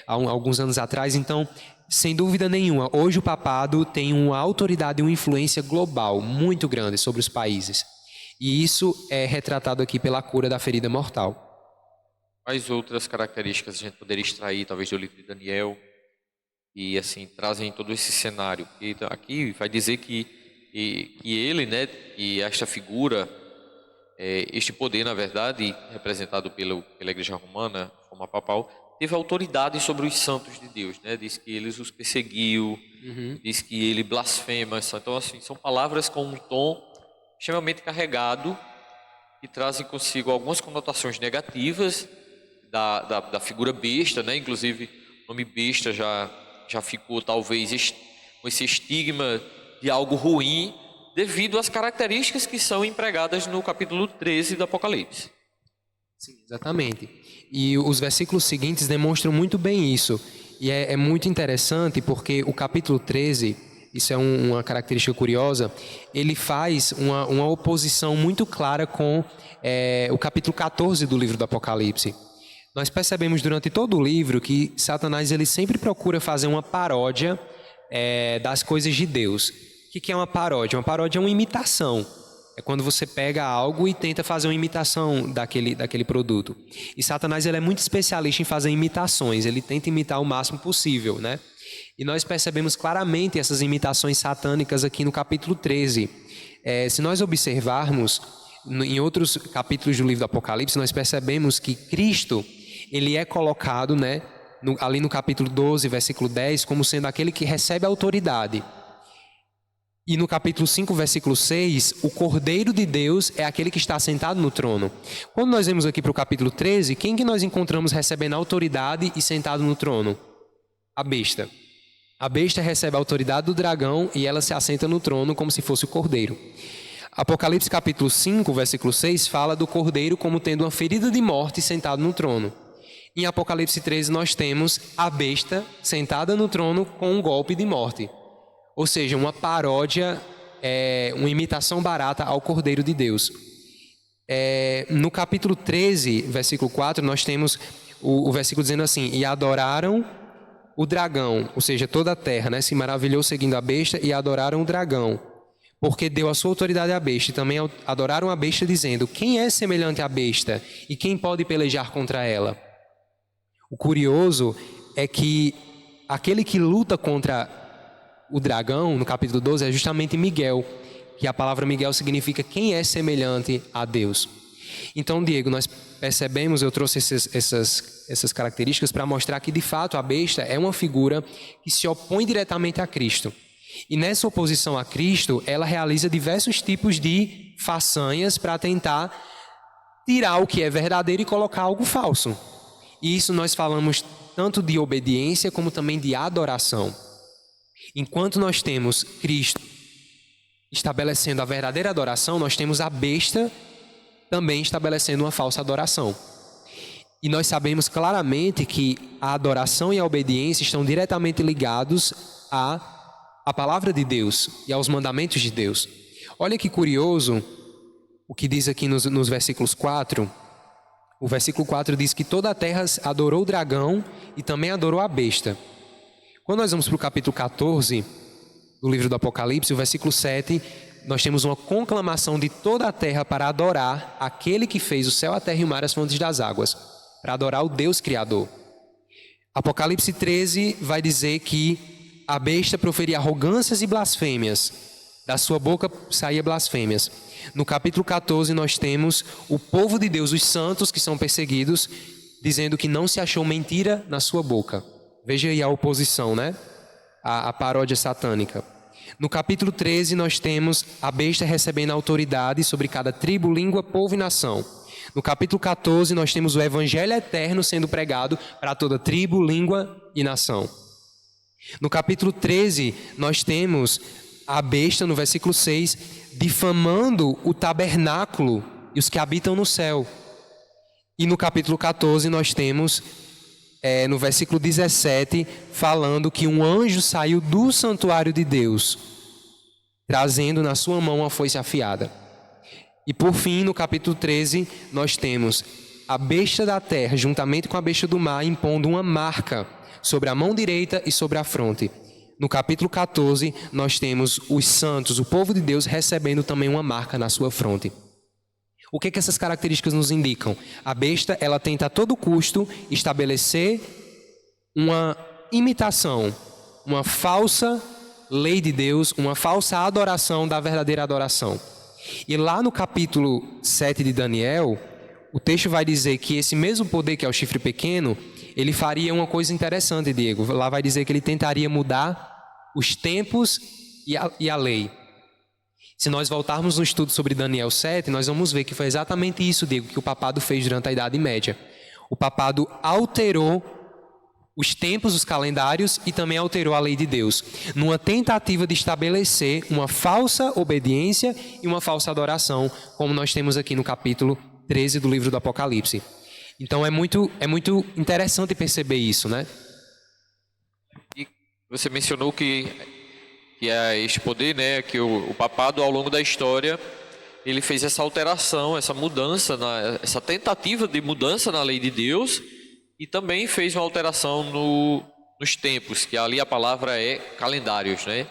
há alguns anos atrás. Então, sem dúvida nenhuma, hoje o papado tem uma autoridade e uma influência global muito grande sobre os países. E isso é retratado aqui pela cura da ferida mortal. Quais outras características a gente poderia extrair, talvez, do livro de Daniel, e assim, trazem todo esse cenário? E aqui vai dizer que ele, né, e esta figura, este poder, na verdade, representado pela Igreja Romana, forma papal, teve autoridade sobre os santos de Deus, né? Diz que eles os perseguiu, diz que ele blasfema. Então, assim, são palavras com um tom extremamente carregado que trazem consigo algumas conotações negativas da figura besta, né? Inclusive, o nome besta já ficou talvez um esse estigma de algo ruim, devido às características que são empregadas no capítulo 13 do Apocalipse. Sim, exatamente. E os versículos seguintes demonstram muito bem isso. E é muito interessante porque o capítulo 13, isso é uma característica curiosa, ele faz uma oposição muito clara com o capítulo 14 do livro do Apocalipse. Nós percebemos durante todo o livro que Satanás ele sempre procura fazer uma paródia das coisas de Deus. O que é uma paródia? Uma paródia é uma imitação. É quando você pega algo e tenta fazer uma imitação daquele produto. E Satanás ele é muito especialista em fazer imitações. Ele tenta imitar o máximo possível, né? E nós percebemos claramente essas imitações satânicas aqui no capítulo 13. Se nós observarmos em outros capítulos do livro do Apocalipse, nós percebemos que Cristo ele é colocado, né, ali no capítulo 12, versículo 10, como sendo aquele que recebe a autoridade. E no capítulo 5, versículo 6, o Cordeiro de Deus é aquele que está sentado no trono. Quando nós vemos aqui para o capítulo 13, quem que nós encontramos recebendo autoridade e sentado no trono? A besta. A besta recebe a autoridade do dragão e ela se assenta no trono como se fosse o Cordeiro. Apocalipse capítulo 5, versículo 6, fala do Cordeiro como tendo uma ferida de morte sentado no trono. Em Apocalipse 13 nós temos a besta sentada no trono com um golpe de morte. Ou seja, uma paródia, uma imitação barata ao Cordeiro de Deus. No capítulo 13, versículo 4, nós temos o versículo dizendo assim: e adoraram o dragão, ou seja, toda a terra, né, se maravilhou seguindo a besta e adoraram o dragão, porque deu a sua autoridade à besta, e também adoraram a besta dizendo: quem é semelhante à besta e quem pode pelejar contra ela? O curioso é que aquele que luta contra o dragão, no capítulo 12, é justamente Miguel, que a palavra Miguel significa quem é semelhante a Deus. Então, Diego, nós percebemos, eu trouxe essas características para mostrar que, de fato, a besta é uma figura que se opõe diretamente a Cristo. E nessa oposição a Cristo, ela realiza diversos tipos de façanhas para tentar tirar o que é verdadeiro e colocar algo falso. E isso nós falamos tanto de obediência como também de adoração. Enquanto nós temos Cristo estabelecendo a verdadeira adoração, nós temos a besta também estabelecendo uma falsa adoração. E nós sabemos claramente que a adoração e a obediência estão diretamente ligados à palavra de Deus e aos mandamentos de Deus. Olha que curioso o que diz aqui nos versículos 4. O versículo 4 diz que toda a terra adorou o dragão e também adorou a besta. Quando nós vamos para o capítulo 14 do livro do Apocalipse, o versículo 7, nós temos uma conclamação de toda a terra para adorar aquele que fez o céu, a terra e o mar, as fontes das águas, para adorar o Deus Criador. Apocalipse 13 vai dizer que a besta proferia arrogâncias e blasfêmias, da sua boca saía blasfêmias. No capítulo 14 nós temos o povo de Deus, os santos que são perseguidos, dizendo que não se achou mentira na sua boca. Veja aí a oposição, né? A paródia satânica. No capítulo 13 nós temos a besta recebendo autoridade sobre cada tribo, língua, povo e nação. No capítulo 14 nós temos o evangelho eterno sendo pregado para toda tribo, língua e nação. No capítulo 13 nós temos a besta, no versículo 6, difamando o tabernáculo e os que habitam no céu. E no capítulo 14 nós temos, no versículo 17, falando que um anjo saiu do santuário de Deus, trazendo na sua mão uma foice afiada. E por fim, no capítulo 13, nós temos a besta da terra, juntamente com a besta do mar, impondo uma marca sobre a mão direita e sobre a fronte. No capítulo 14, nós temos os santos, o povo de Deus, recebendo também uma marca na sua fronte. O que essas características nos indicam? A besta, ela tenta a todo custo estabelecer uma imitação, uma falsa lei de Deus, uma falsa adoração da verdadeira adoração. E lá no capítulo 7 de Daniel, o texto vai dizer que esse mesmo poder, que é o chifre pequeno, ele faria uma coisa interessante, Diego. Lá vai dizer que ele tentaria mudar os tempos e a lei. Se nós voltarmos no estudo sobre Daniel 7, nós vamos ver que foi exatamente isso, Diego, que o papado fez durante a Idade Média. O papado alterou os tempos, os calendários e também alterou a lei de Deus, numa tentativa de estabelecer uma falsa obediência e uma falsa adoração, como nós temos aqui no capítulo 13 do livro do Apocalipse. Então é muito interessante perceber isso, né? E você mencionou que é este poder, né, que o papado ao longo da história ele fez essa alteração, essa mudança, essa tentativa de mudança na lei de Deus, e também fez uma alteração nos tempos, que ali a palavra é calendários, né?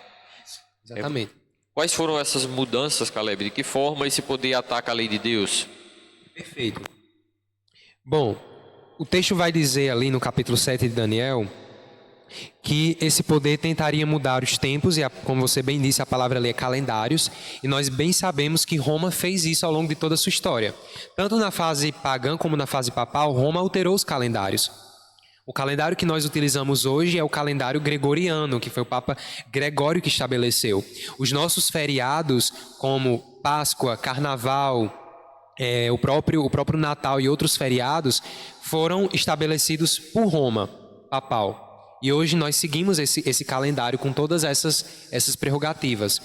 Exatamente. Quais foram essas mudanças, Caleb? De que forma esse poder ataca a lei de Deus? Perfeito. Bom, o texto vai dizer ali no capítulo 7 de Daniel que esse poder tentaria mudar os tempos, e como você bem disse, a palavra ali é calendários, e nós bem sabemos que Roma fez isso ao longo de toda a sua história. Tanto na fase pagã como na fase papal, Roma alterou os calendários. O calendário que nós utilizamos hoje é o calendário gregoriano, que foi o Papa Gregório que estabeleceu. Os nossos feriados, como Páscoa, Carnaval, o próprio Natal e outros feriados, foram estabelecidos por Roma, papal. E hoje nós seguimos esse calendário com todas essas prerrogativas.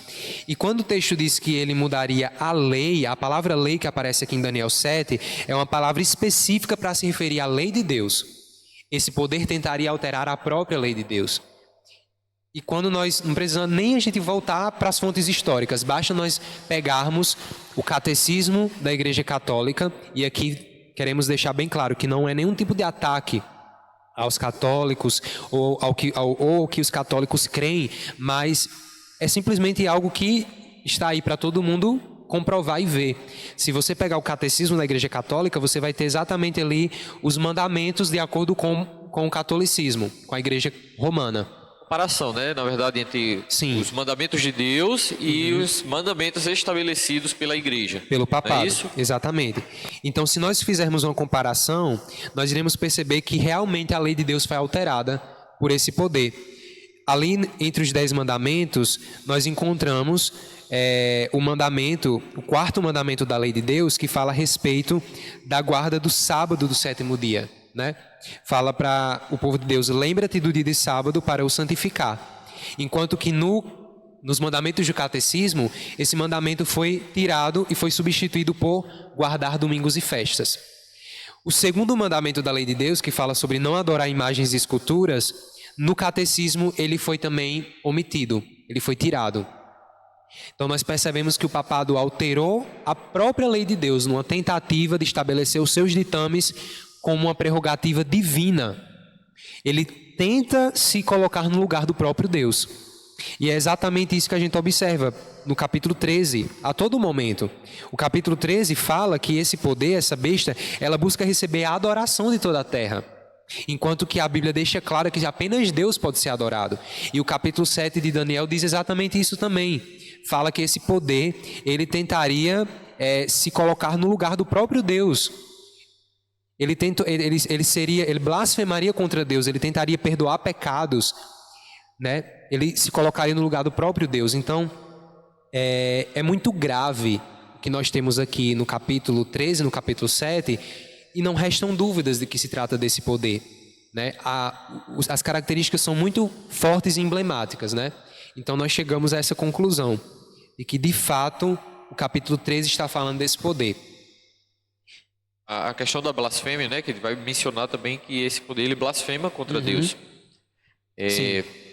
E quando o texto diz que ele mudaria a lei, a palavra lei que aparece aqui em Daniel 7 é uma palavra específica para se referir à lei de Deus. Esse poder tentaria alterar a própria lei de Deus. E quando nós não precisamos nem a gente voltar para as fontes históricas, basta nós pegarmos o catecismo da Igreja Católica, e aqui queremos deixar bem claro que não é nenhum tipo de ataque aos católicos ou ao que os católicos creem, mas é simplesmente algo que está aí para todo mundo comprovar e ver. Se você pegar o catecismo da Igreja Católica, você vai ter exatamente ali os mandamentos de acordo com o catolicismo, com a Igreja Romana. Comparação, né? Na verdade, entre os mandamentos de Deus e os mandamentos estabelecidos pela Igreja. Pelo papado, é isso? Exatamente. Então, se nós fizermos uma comparação, nós iremos perceber que realmente a lei de Deus foi alterada por esse poder. Ali, entre os 10 mandamentos, nós encontramos o quarto mandamento da lei de Deus, que fala a respeito da guarda do sábado do 7º dia, né? Fala para o povo de Deus: lembra-te do dia de sábado para o santificar. Enquanto que nos mandamentos do catecismo, esse mandamento foi tirado e foi substituído por guardar domingos e festas. O segundo mandamento da lei de Deus, que fala sobre não adorar imagens e esculturas, no catecismo ele foi também omitido, ele foi tirado. Então nós percebemos que o papado alterou a própria lei de Deus numa tentativa de estabelecer os seus ditames como uma prerrogativa divina. Ele tenta se colocar no lugar do próprio Deus. E é exatamente isso que a gente observa no capítulo 13, a todo momento. O capítulo 13 fala que esse poder, essa besta, ela busca receber a adoração de toda a terra. Enquanto que a Bíblia deixa claro que apenas Deus pode ser adorado. E o capítulo 7 de Daniel diz exatamente isso também. Fala que esse poder, ele tentaria se colocar no lugar do próprio Deus. Ele blasfemaria contra Deus, ele tentaria perdoar pecados, né? Ele se colocaria no lugar do próprio Deus. Então, é muito grave o que nós temos aqui no capítulo 13, no capítulo 7, e não restam dúvidas de que se trata desse poder, né? As características são muito fortes e emblemáticas, né? Então, nós chegamos a essa conclusão, de que, de fato, o capítulo 13 está falando desse poder. A questão da blasfêmia, né, que ele vai mencionar também que esse poder ele blasfema contra Deus.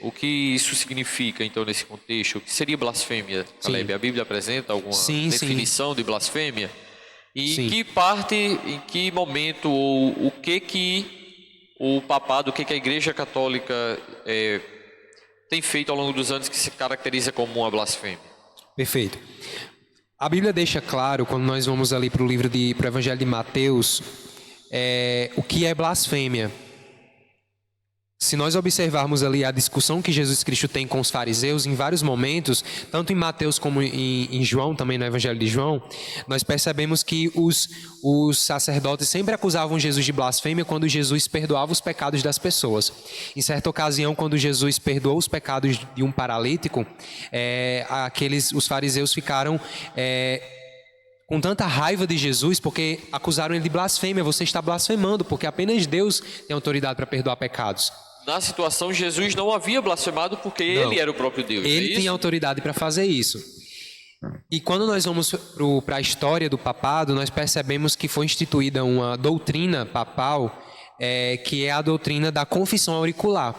O que isso significa, então, nesse contexto? O que seria blasfêmia, Caleb? A Bíblia apresenta alguma definição de blasfêmia? E em que parte, em que momento, ou o que o papado, o que a Igreja Católica tem feito ao longo dos anos que se caracteriza como uma blasfêmia? Perfeito. A Bíblia deixa claro, quando nós vamos ali para o Evangelho de Mateus, o que é blasfêmia. Se nós observarmos ali a discussão que Jesus Cristo tem com os fariseus, em vários momentos, tanto em Mateus como em João, também no Evangelho de João, nós percebemos que os sacerdotes sempre acusavam Jesus de blasfêmia quando Jesus perdoava os pecados das pessoas. Em certa ocasião, quando Jesus perdoou os pecados de um paralítico, os fariseus ficaram com tanta raiva de Jesus, porque acusaram ele de blasfêmia. Você está blasfemando, porque apenas Deus tem autoridade para perdoar pecados. na situação, Jesus não havia blasfemado porque ele era o próprio Deus. Ele tinha autoridade para fazer isso. E quando nós vamos para a história do papado, nós percebemos que foi instituída uma doutrina papal, que é a doutrina da confissão auricular,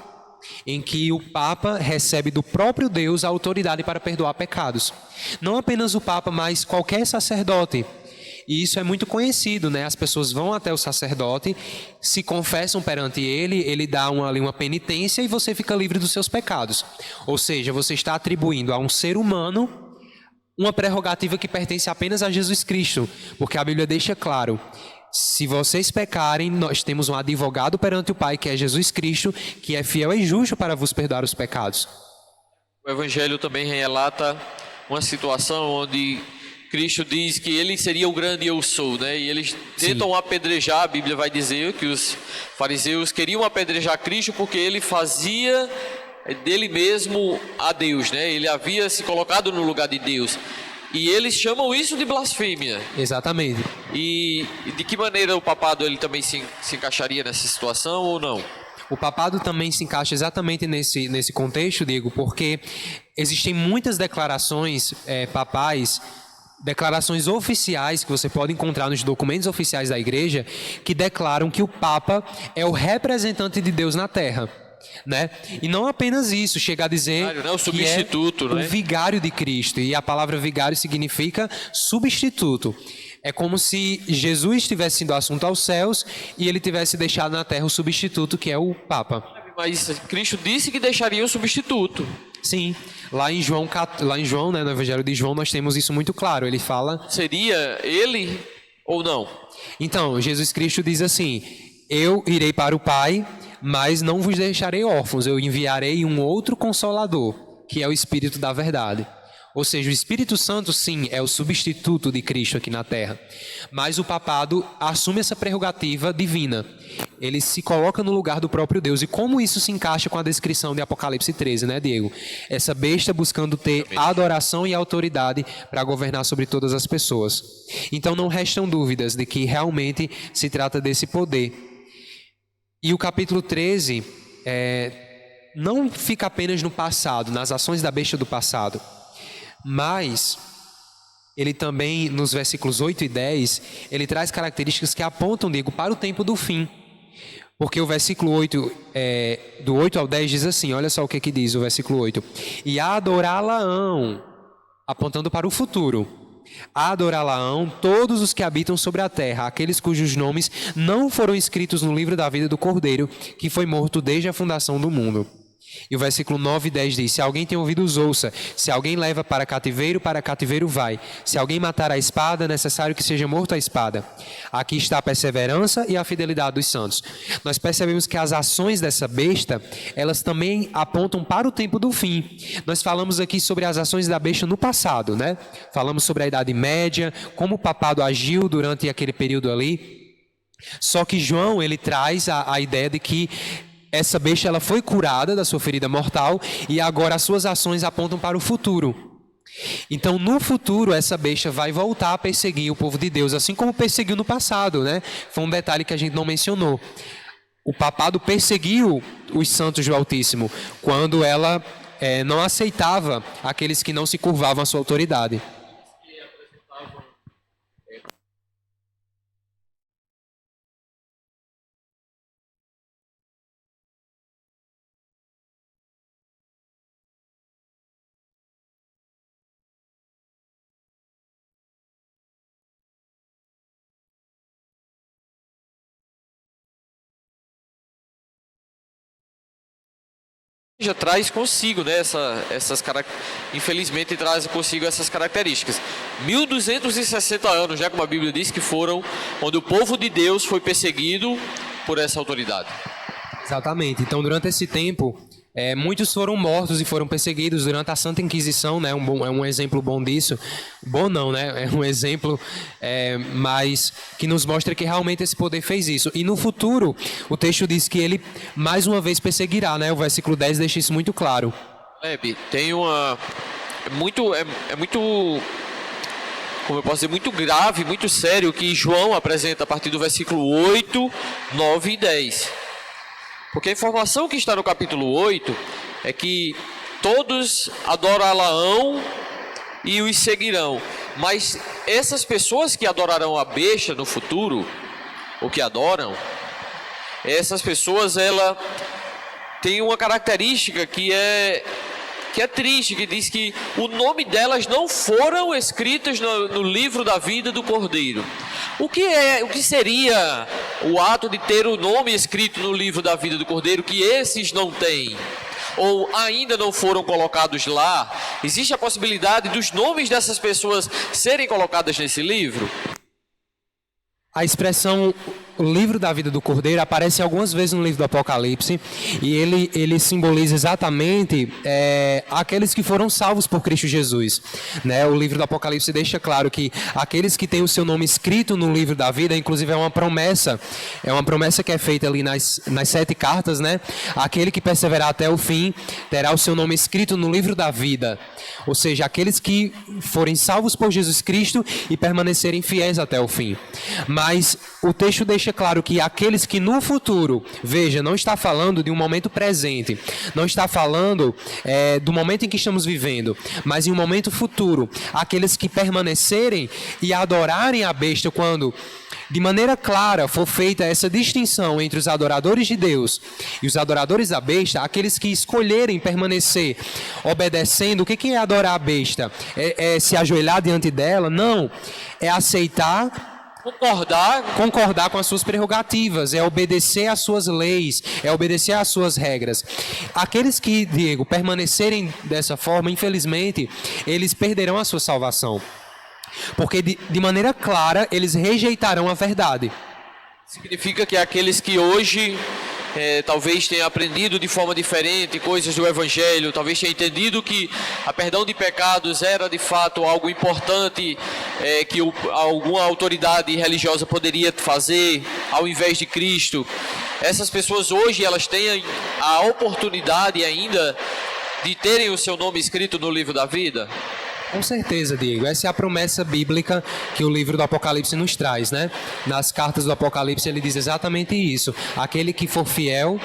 em que o Papa recebe do próprio Deus a autoridade para perdoar pecados. Não apenas o Papa, mas qualquer sacerdote. E isso é muito conhecido, né? As pessoas vão até o sacerdote, se confessam perante ele, ele dá ali uma penitência e você fica livre dos seus pecados. Ou seja, você está atribuindo a um ser humano uma prerrogativa que pertence apenas a Jesus Cristo, porque a Bíblia deixa claro: se vocês pecarem, nós temos um advogado perante o Pai, que é Jesus Cristo, que é fiel e justo para vos perdoar os pecados. O Evangelho também relata uma situação onde Cristo diz que ele seria o grande eu sou, né? E eles tentam apedrejar, a Bíblia vai dizer que os fariseus queriam apedrejar Cristo porque ele fazia dele mesmo a Deus, né? Ele havia se colocado no lugar de Deus. E eles chamam isso de blasfêmia. Exatamente. E de que maneira o papado ele também se encaixaria nessa situação ou não? O papado também se encaixa exatamente nesse contexto, Diego, porque existem muitas declarações papais, declarações oficiais que você pode encontrar nos documentos oficiais da igreja, que declaram que o Papa é o representante de Deus na Terra. Né? E não apenas isso, chega a dizer o substituto, que é o vigário de Cristo, e a palavra vigário significa substituto. É como se Jesus tivesse sido assunto aos céus e ele tivesse deixado na terra o substituto, que é o Papa. Mas Cristo disse que deixaria o substituto. Sim, lá em João, né, no Evangelho de João, nós temos isso muito claro. Ele fala... Seria ele ou não? Então, Jesus Cristo diz assim: eu irei para o Pai, mas não vos deixarei órfãos, eu enviarei um outro Consolador, que é o Espírito da Verdade. Ou seja, o Espírito Santo, sim, é o substituto de Cristo aqui na Terra. Mas o papado assume essa prerrogativa divina. Ele se coloca no lugar do próprio Deus. E como isso se encaixa com a descrição de Apocalipse 13, né, Diego? Essa besta buscando ter adoração e autoridade para governar sobre todas as pessoas. Então não restam dúvidas de que realmente se trata desse poder. E o capítulo 13 não fica apenas no passado, nas ações da besta do passado. Mas ele também, nos versículos 8 e 10, ele traz características que apontam, Diego, para o tempo do fim. Porque o versículo 8, do 8 ao 10 diz assim, olha só o que diz o versículo 8. E adorá-la-ão, apontando para o futuro. Adorá-la-ão todos os que habitam sobre a terra, aqueles cujos nomes não foram escritos no livro da vida do Cordeiro, que foi morto desde a fundação do mundo. E o versículo 9 e 10 diz: se alguém tem ouvidos, ouça. Se alguém leva para cativeiro vai. Se alguém matar a espada, é necessário que seja morto a espada. Aqui está a perseverança e a fidelidade dos santos. Nós percebemos que as ações dessa besta, elas também apontam para o tempo do fim. Nós falamos aqui sobre as ações da besta no passado, né? Falamos sobre a Idade Média, como o papado agiu durante aquele período ali. Só que João, ele traz a ideia de que essa besta ela foi curada da sua ferida mortal e agora as suas ações apontam para o futuro. Então, no futuro, essa besta vai voltar a perseguir o povo de Deus, assim como perseguiu no passado, né? Foi um detalhe que a gente não mencionou. O papado perseguiu os santos do Altíssimo quando ela não aceitava aqueles que não se curvavam à sua autoridade. Já traz consigo, né, infelizmente traz consigo essas características. 1260 anos, já como a Bíblia diz, que foram onde o povo de Deus foi perseguido por essa autoridade. Exatamente. Então, durante esse tempo, muitos foram mortos e foram perseguidos durante a Santa Inquisição, né? É um exemplo bom disso. Bom não, né? É um exemplo, mas que nos mostra que realmente esse poder fez isso. E no futuro, o texto diz que ele mais uma vez perseguirá, né? O versículo 10 deixa isso muito claro. Tem uma... É muito... Como eu posso dizer, muito grave, muito sério, que João apresenta a partir do versículo 8, 9 e 10. Porque a informação que está no capítulo 8 é que todos adorá-la-ão e os seguirão. Mas essas pessoas que adorarão a besta no futuro, ou que adoram, essas pessoas, ela tem uma característica que é triste, que diz que o nome delas não foram escritos no livro da vida do Cordeiro. O que seria o ato de ter o nome escrito no livro da vida do Cordeiro que esses não têm? Ou ainda não foram colocados lá? Existe a possibilidade dos nomes dessas pessoas serem colocadas nesse livro? A expressão o livro da vida do Cordeiro aparece algumas vezes no livro do Apocalipse e ele simboliza exatamente aqueles que foram salvos por Cristo Jesus, né? O livro do Apocalipse deixa claro que aqueles que têm o seu nome escrito no livro da vida, inclusive é uma promessa que é feita ali nas 7 cartas, né? Aquele que perseverar até o fim terá o seu nome escrito no livro da vida, ou seja, aqueles que forem salvos por Jesus Cristo e permanecerem fiéis até o fim. Mas o texto deixa claro que aqueles que no futuro, veja, não está falando de um momento presente, não está falando do momento em que estamos vivendo, mas em um momento futuro, aqueles que permanecerem e adorarem a besta quando de maneira clara for feita essa distinção entre os adoradores de Deus e os adoradores da besta, aqueles que escolherem permanecer obedecendo. O que é adorar a besta? É se ajoelhar diante dela? Não, é aceitar, concordar com as suas prerrogativas, é obedecer às suas leis, é obedecer às suas regras. Aqueles que, Diego, permanecerem dessa forma, infelizmente, eles perderão a sua salvação. Porque de maneira clara eles rejeitarão a verdade. Significa que aqueles que hoje talvez tenham aprendido de forma diferente coisas do Evangelho, talvez tenham entendido que a perdão de pecados era de fato algo importante, que alguma autoridade religiosa poderia fazer ao invés de Cristo. Essas pessoas hoje, elas têm a oportunidade ainda de terem o seu nome escrito no livro da vida? Com certeza, Diego. Essa é a promessa bíblica que o livro do Apocalipse nos traz, né? Nas cartas do Apocalipse ele diz exatamente isso. Aquele que for fiel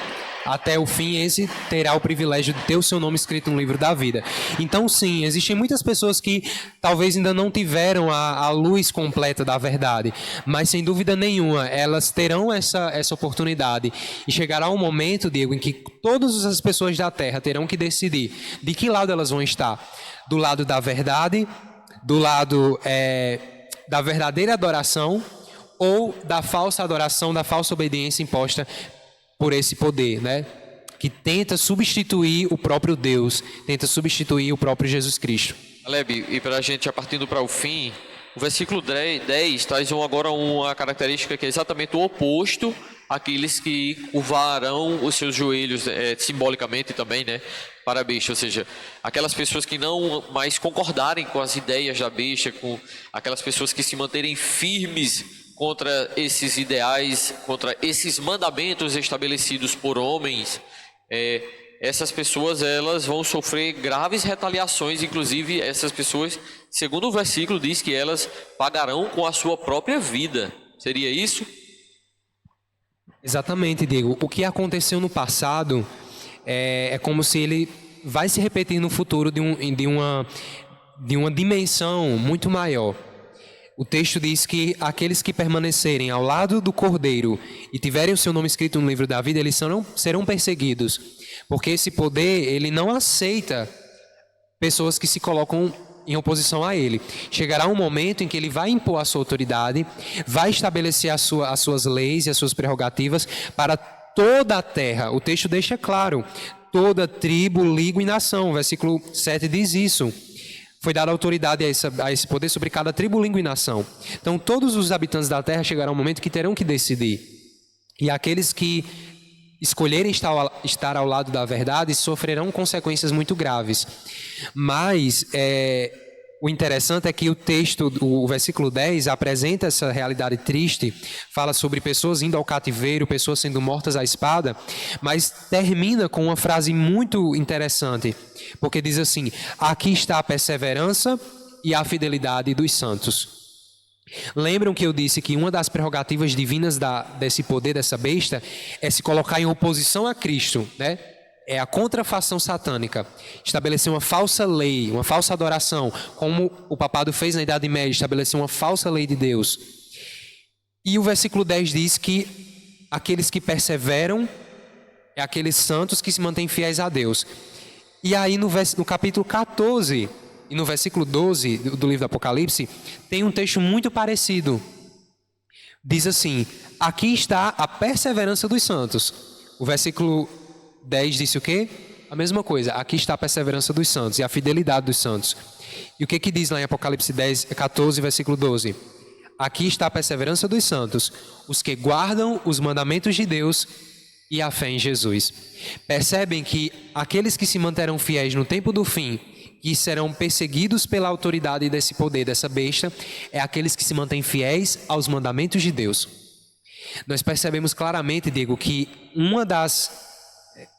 até o fim, esse terá o privilégio de ter o seu nome escrito no livro da vida. Então, sim, existem muitas pessoas que talvez ainda não tiveram a luz completa da verdade, mas sem dúvida nenhuma, elas terão essa oportunidade. E chegará um momento, Diego, em que todas as pessoas da terra terão que decidir de que lado elas vão estar. Do lado da verdade, do lado da verdadeira adoração ou da falsa adoração, da falsa obediência imposta por esse poder, né? Que tenta substituir o próprio Deus, tenta substituir o próprio Jesus Cristo. Aleb, e para a gente já partindo para o fim, o versículo 10 traz agora uma característica que é exatamente o oposto àqueles que curvarão os seus joelhos, simbolicamente também, né, para a besta, ou seja, aquelas pessoas que não mais concordarem com as ideias da besta, com aquelas pessoas que se manterem firmes contra esses ideais, contra esses mandamentos estabelecidos por homens, essas pessoas elas vão sofrer graves retaliações. Inclusive essas pessoas, segundo o versículo, diz que elas pagarão com a sua própria vida. Seria isso? Exatamente, Diego. O que aconteceu no passado é como se ele vai se repetir no futuro de uma dimensão muito maior. O texto diz que aqueles que permanecerem ao lado do Cordeiro e tiverem o seu nome escrito no livro da vida, eles serão perseguidos. Porque esse poder, ele não aceita pessoas que se colocam em oposição a ele. Chegará um momento em que ele vai impor a sua autoridade, vai estabelecer as suas leis e as suas prerrogativas para toda a terra. O texto deixa claro, toda tribo, língua e nação. O versículo 7 diz isso. Foi dada autoridade a esse poder sobre cada tribo, língua e nação. Então, todos os habitantes da terra chegará um momento que terão que decidir. E aqueles que escolherem estar ao lado da verdade sofrerão consequências muito graves. Mas o interessante é que o texto, o versículo 10, apresenta essa realidade triste, fala sobre pessoas indo ao cativeiro, pessoas sendo mortas à espada, mas termina com uma frase muito interessante, porque diz assim: aqui está a perseverança e a fidelidade dos santos. Lembram que eu disse que uma das prerrogativas divinas desse poder dessa besta é se colocar em oposição a Cristo, né? É a contrafação satânica, estabelecer uma falsa lei, uma falsa adoração, como o papado fez na Idade Média, estabelecer uma falsa lei de Deus. E o versículo 10 diz que aqueles que perseveram é aqueles santos que se mantêm fiéis a Deus. E aí no capítulo 14 e no versículo 12 do livro do Apocalipse, tem um texto muito parecido. Diz assim: aqui está a perseverança dos santos. O versículo 10 disse o quê? A mesma coisa. Aqui está a perseverança dos santos e a fidelidade dos santos. E o que diz lá em Apocalipse 14, versículo 12? Aqui está a perseverança dos santos, os que guardam os mandamentos de Deus e a fé em Jesus. Percebem que aqueles que se manterão fiéis no tempo do fim e serão perseguidos pela autoridade desse poder, dessa besta, é aqueles que se mantêm fiéis aos mandamentos de Deus. Nós percebemos claramente, Diego, que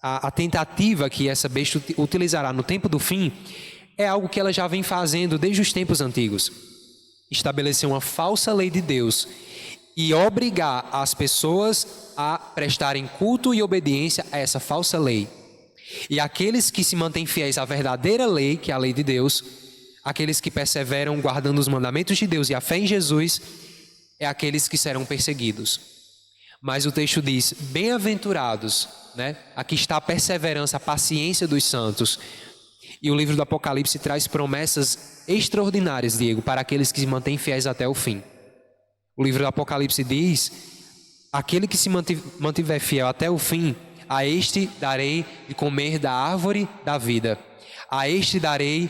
a tentativa que essa besta utilizará no tempo do fim é algo que ela já vem fazendo desde os tempos antigos. Estabelecer uma falsa lei de Deus e obrigar as pessoas a prestarem culto e obediência a essa falsa lei. E aqueles que se mantêm fiéis à verdadeira lei, que é a lei de Deus, aqueles que perseveram guardando os mandamentos de Deus e a fé em Jesus, é aqueles que serão perseguidos. Mas o texto diz: bem-aventurados, né? Aqui está a perseverança, a paciência dos santos. E o livro do Apocalipse traz promessas extraordinárias, Diego, para aqueles que se mantêm fiéis até o fim. O livro do Apocalipse diz: aquele que se mantiver fiel até o fim, a este darei de comer da árvore da vida. A este darei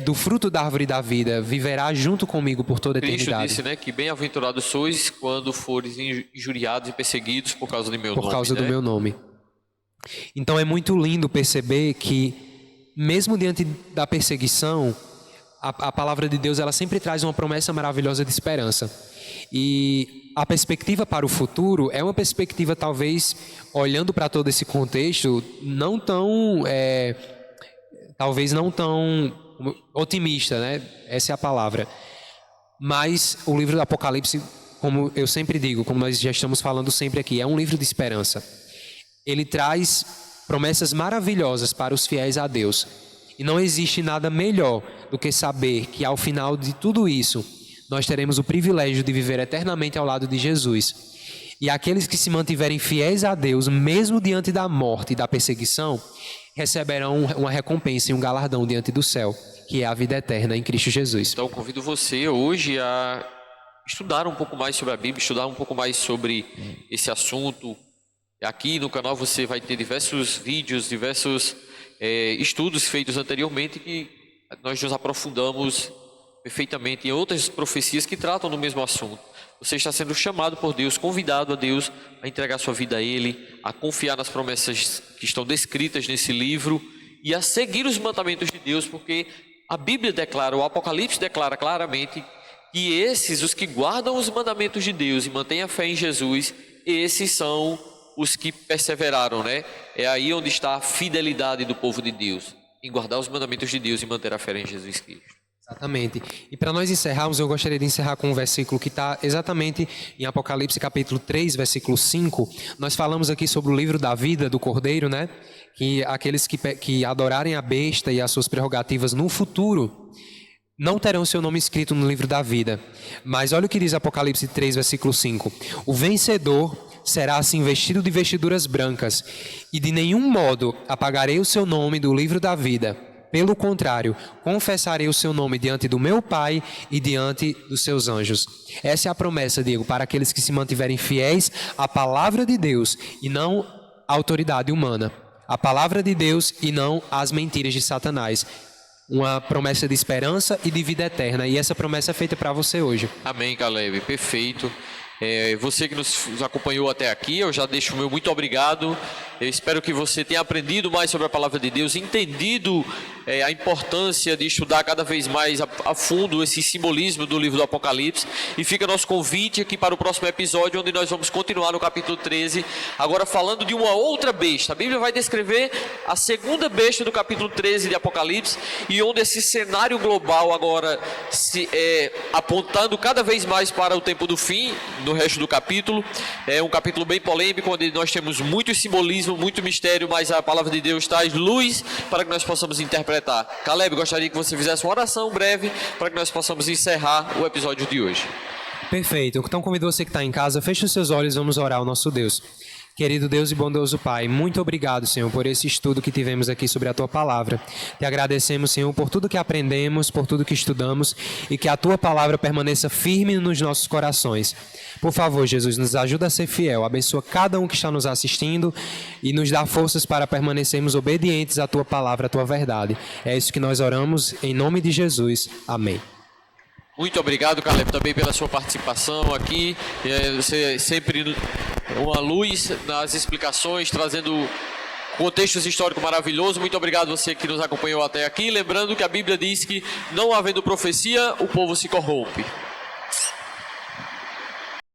do fruto da árvore da vida. Viverá junto comigo por toda a eternidade. Cristo disse, né, que bem-aventurados sois quando fores injuriados e perseguidos por causa do meu nome. Por causa do né? meu nome. Então é muito lindo perceber que, mesmo diante da perseguição, a palavra de Deus ela sempre traz uma promessa maravilhosa de esperança. E a perspectiva para o futuro é uma perspectiva, talvez, olhando para todo esse contexto, talvez não tão otimista, né? Essa é a palavra. Mas o livro do Apocalipse, como eu sempre digo, como nós já estamos falando sempre aqui, é um livro de esperança. Ele traz promessas maravilhosas para os fiéis a Deus. E não existe nada melhor do que saber que ao final de tudo isso, nós teremos o privilégio de viver eternamente ao lado de Jesus. E aqueles que se mantiverem fiéis a Deus, mesmo diante da morte e da perseguição, receberão uma recompensa e um galardão diante do céu, que é a vida eterna em Cristo Jesus. Então, convido você hoje a estudar um pouco mais sobre a Bíblia, estudar um pouco mais sobre esse assunto. Aqui no canal você vai ter diversos vídeos, diversos estudos feitos anteriormente que nós nos aprofundamos perfeitamente em outras profecias que tratam do mesmo assunto. Você está sendo chamado por Deus, convidado a Deus a entregar sua vida a Ele, a confiar nas promessas que estão descritas nesse livro e a seguir os mandamentos de Deus, porque a Bíblia declara, o Apocalipse declara claramente que esses, os que guardam os mandamentos de Deus e mantêm a fé em Jesus, esses são os que perseveraram, né? É aí onde está a fidelidade do povo de Deus, em guardar os mandamentos de Deus e manter a fé em Jesus Cristo. Exatamente. E para nós encerrarmos, eu gostaria de encerrar com um versículo que está exatamente em Apocalipse capítulo 3, versículo 5. Nós falamos aqui sobre o livro da vida do Cordeiro, né? Que aqueles que adorarem a besta e as suas prerrogativas no futuro não terão seu nome escrito no livro da vida. Mas olha o que diz Apocalipse 3, versículo 5. O vencedor será assim vestido de vestiduras brancas, e de nenhum modo apagarei o seu nome do livro da vida. Pelo contrário, confessarei o seu nome diante do meu Pai e diante dos seus anjos. Essa é a promessa, Diego, para aqueles que se mantiverem fiéis à palavra de Deus e não à autoridade humana. A palavra de Deus e não às mentiras de Satanás. Uma promessa de esperança e de vida eterna. E essa promessa é feita para você hoje. Amém, Caleb. Perfeito. Você que nos acompanhou até aqui, eu já deixo o meu muito obrigado. Eu espero que você tenha aprendido mais sobre a palavra de Deus, entendido a importância de estudar cada vez mais a fundo esse simbolismo do livro do Apocalipse. E fica nosso convite aqui para o próximo episódio, onde nós vamos continuar no capítulo 13, agora falando de uma outra besta. A Bíblia vai descrever a segunda besta do capítulo 13 de Apocalipse, e onde esse cenário global agora apontando cada vez mais para o tempo do fim, no resto do capítulo. É um capítulo bem polêmico, onde nós temos muito simbolismo, muito mistério, mas a palavra de Deus traz luz para que nós possamos interpretar. Caleb, gostaria que você fizesse uma oração breve para que nós possamos encerrar o episódio de hoje. Perfeito. Então convido você que está em casa, feche os seus olhos e vamos orar ao nosso Deus. Querido Deus e bondoso Pai, muito obrigado, Senhor, por esse estudo que tivemos aqui sobre a Tua Palavra. Te agradecemos, Senhor, por tudo que aprendemos, por tudo que estudamos, e que a Tua Palavra permaneça firme nos nossos corações. Por favor, Jesus, nos ajuda a ser fiel, abençoa cada um que está nos assistindo e nos dá forças para permanecermos obedientes à Tua Palavra, à Tua verdade. É isso que nós oramos, em nome de Jesus. Amém. Muito obrigado, Caleb, também pela sua participação aqui. Você sempre uma luz nas explicações, trazendo contextos históricos maravilhosos. Muito obrigado você que nos acompanhou até aqui. Lembrando que a Bíblia diz que, não havendo profecia, o povo se corrompe.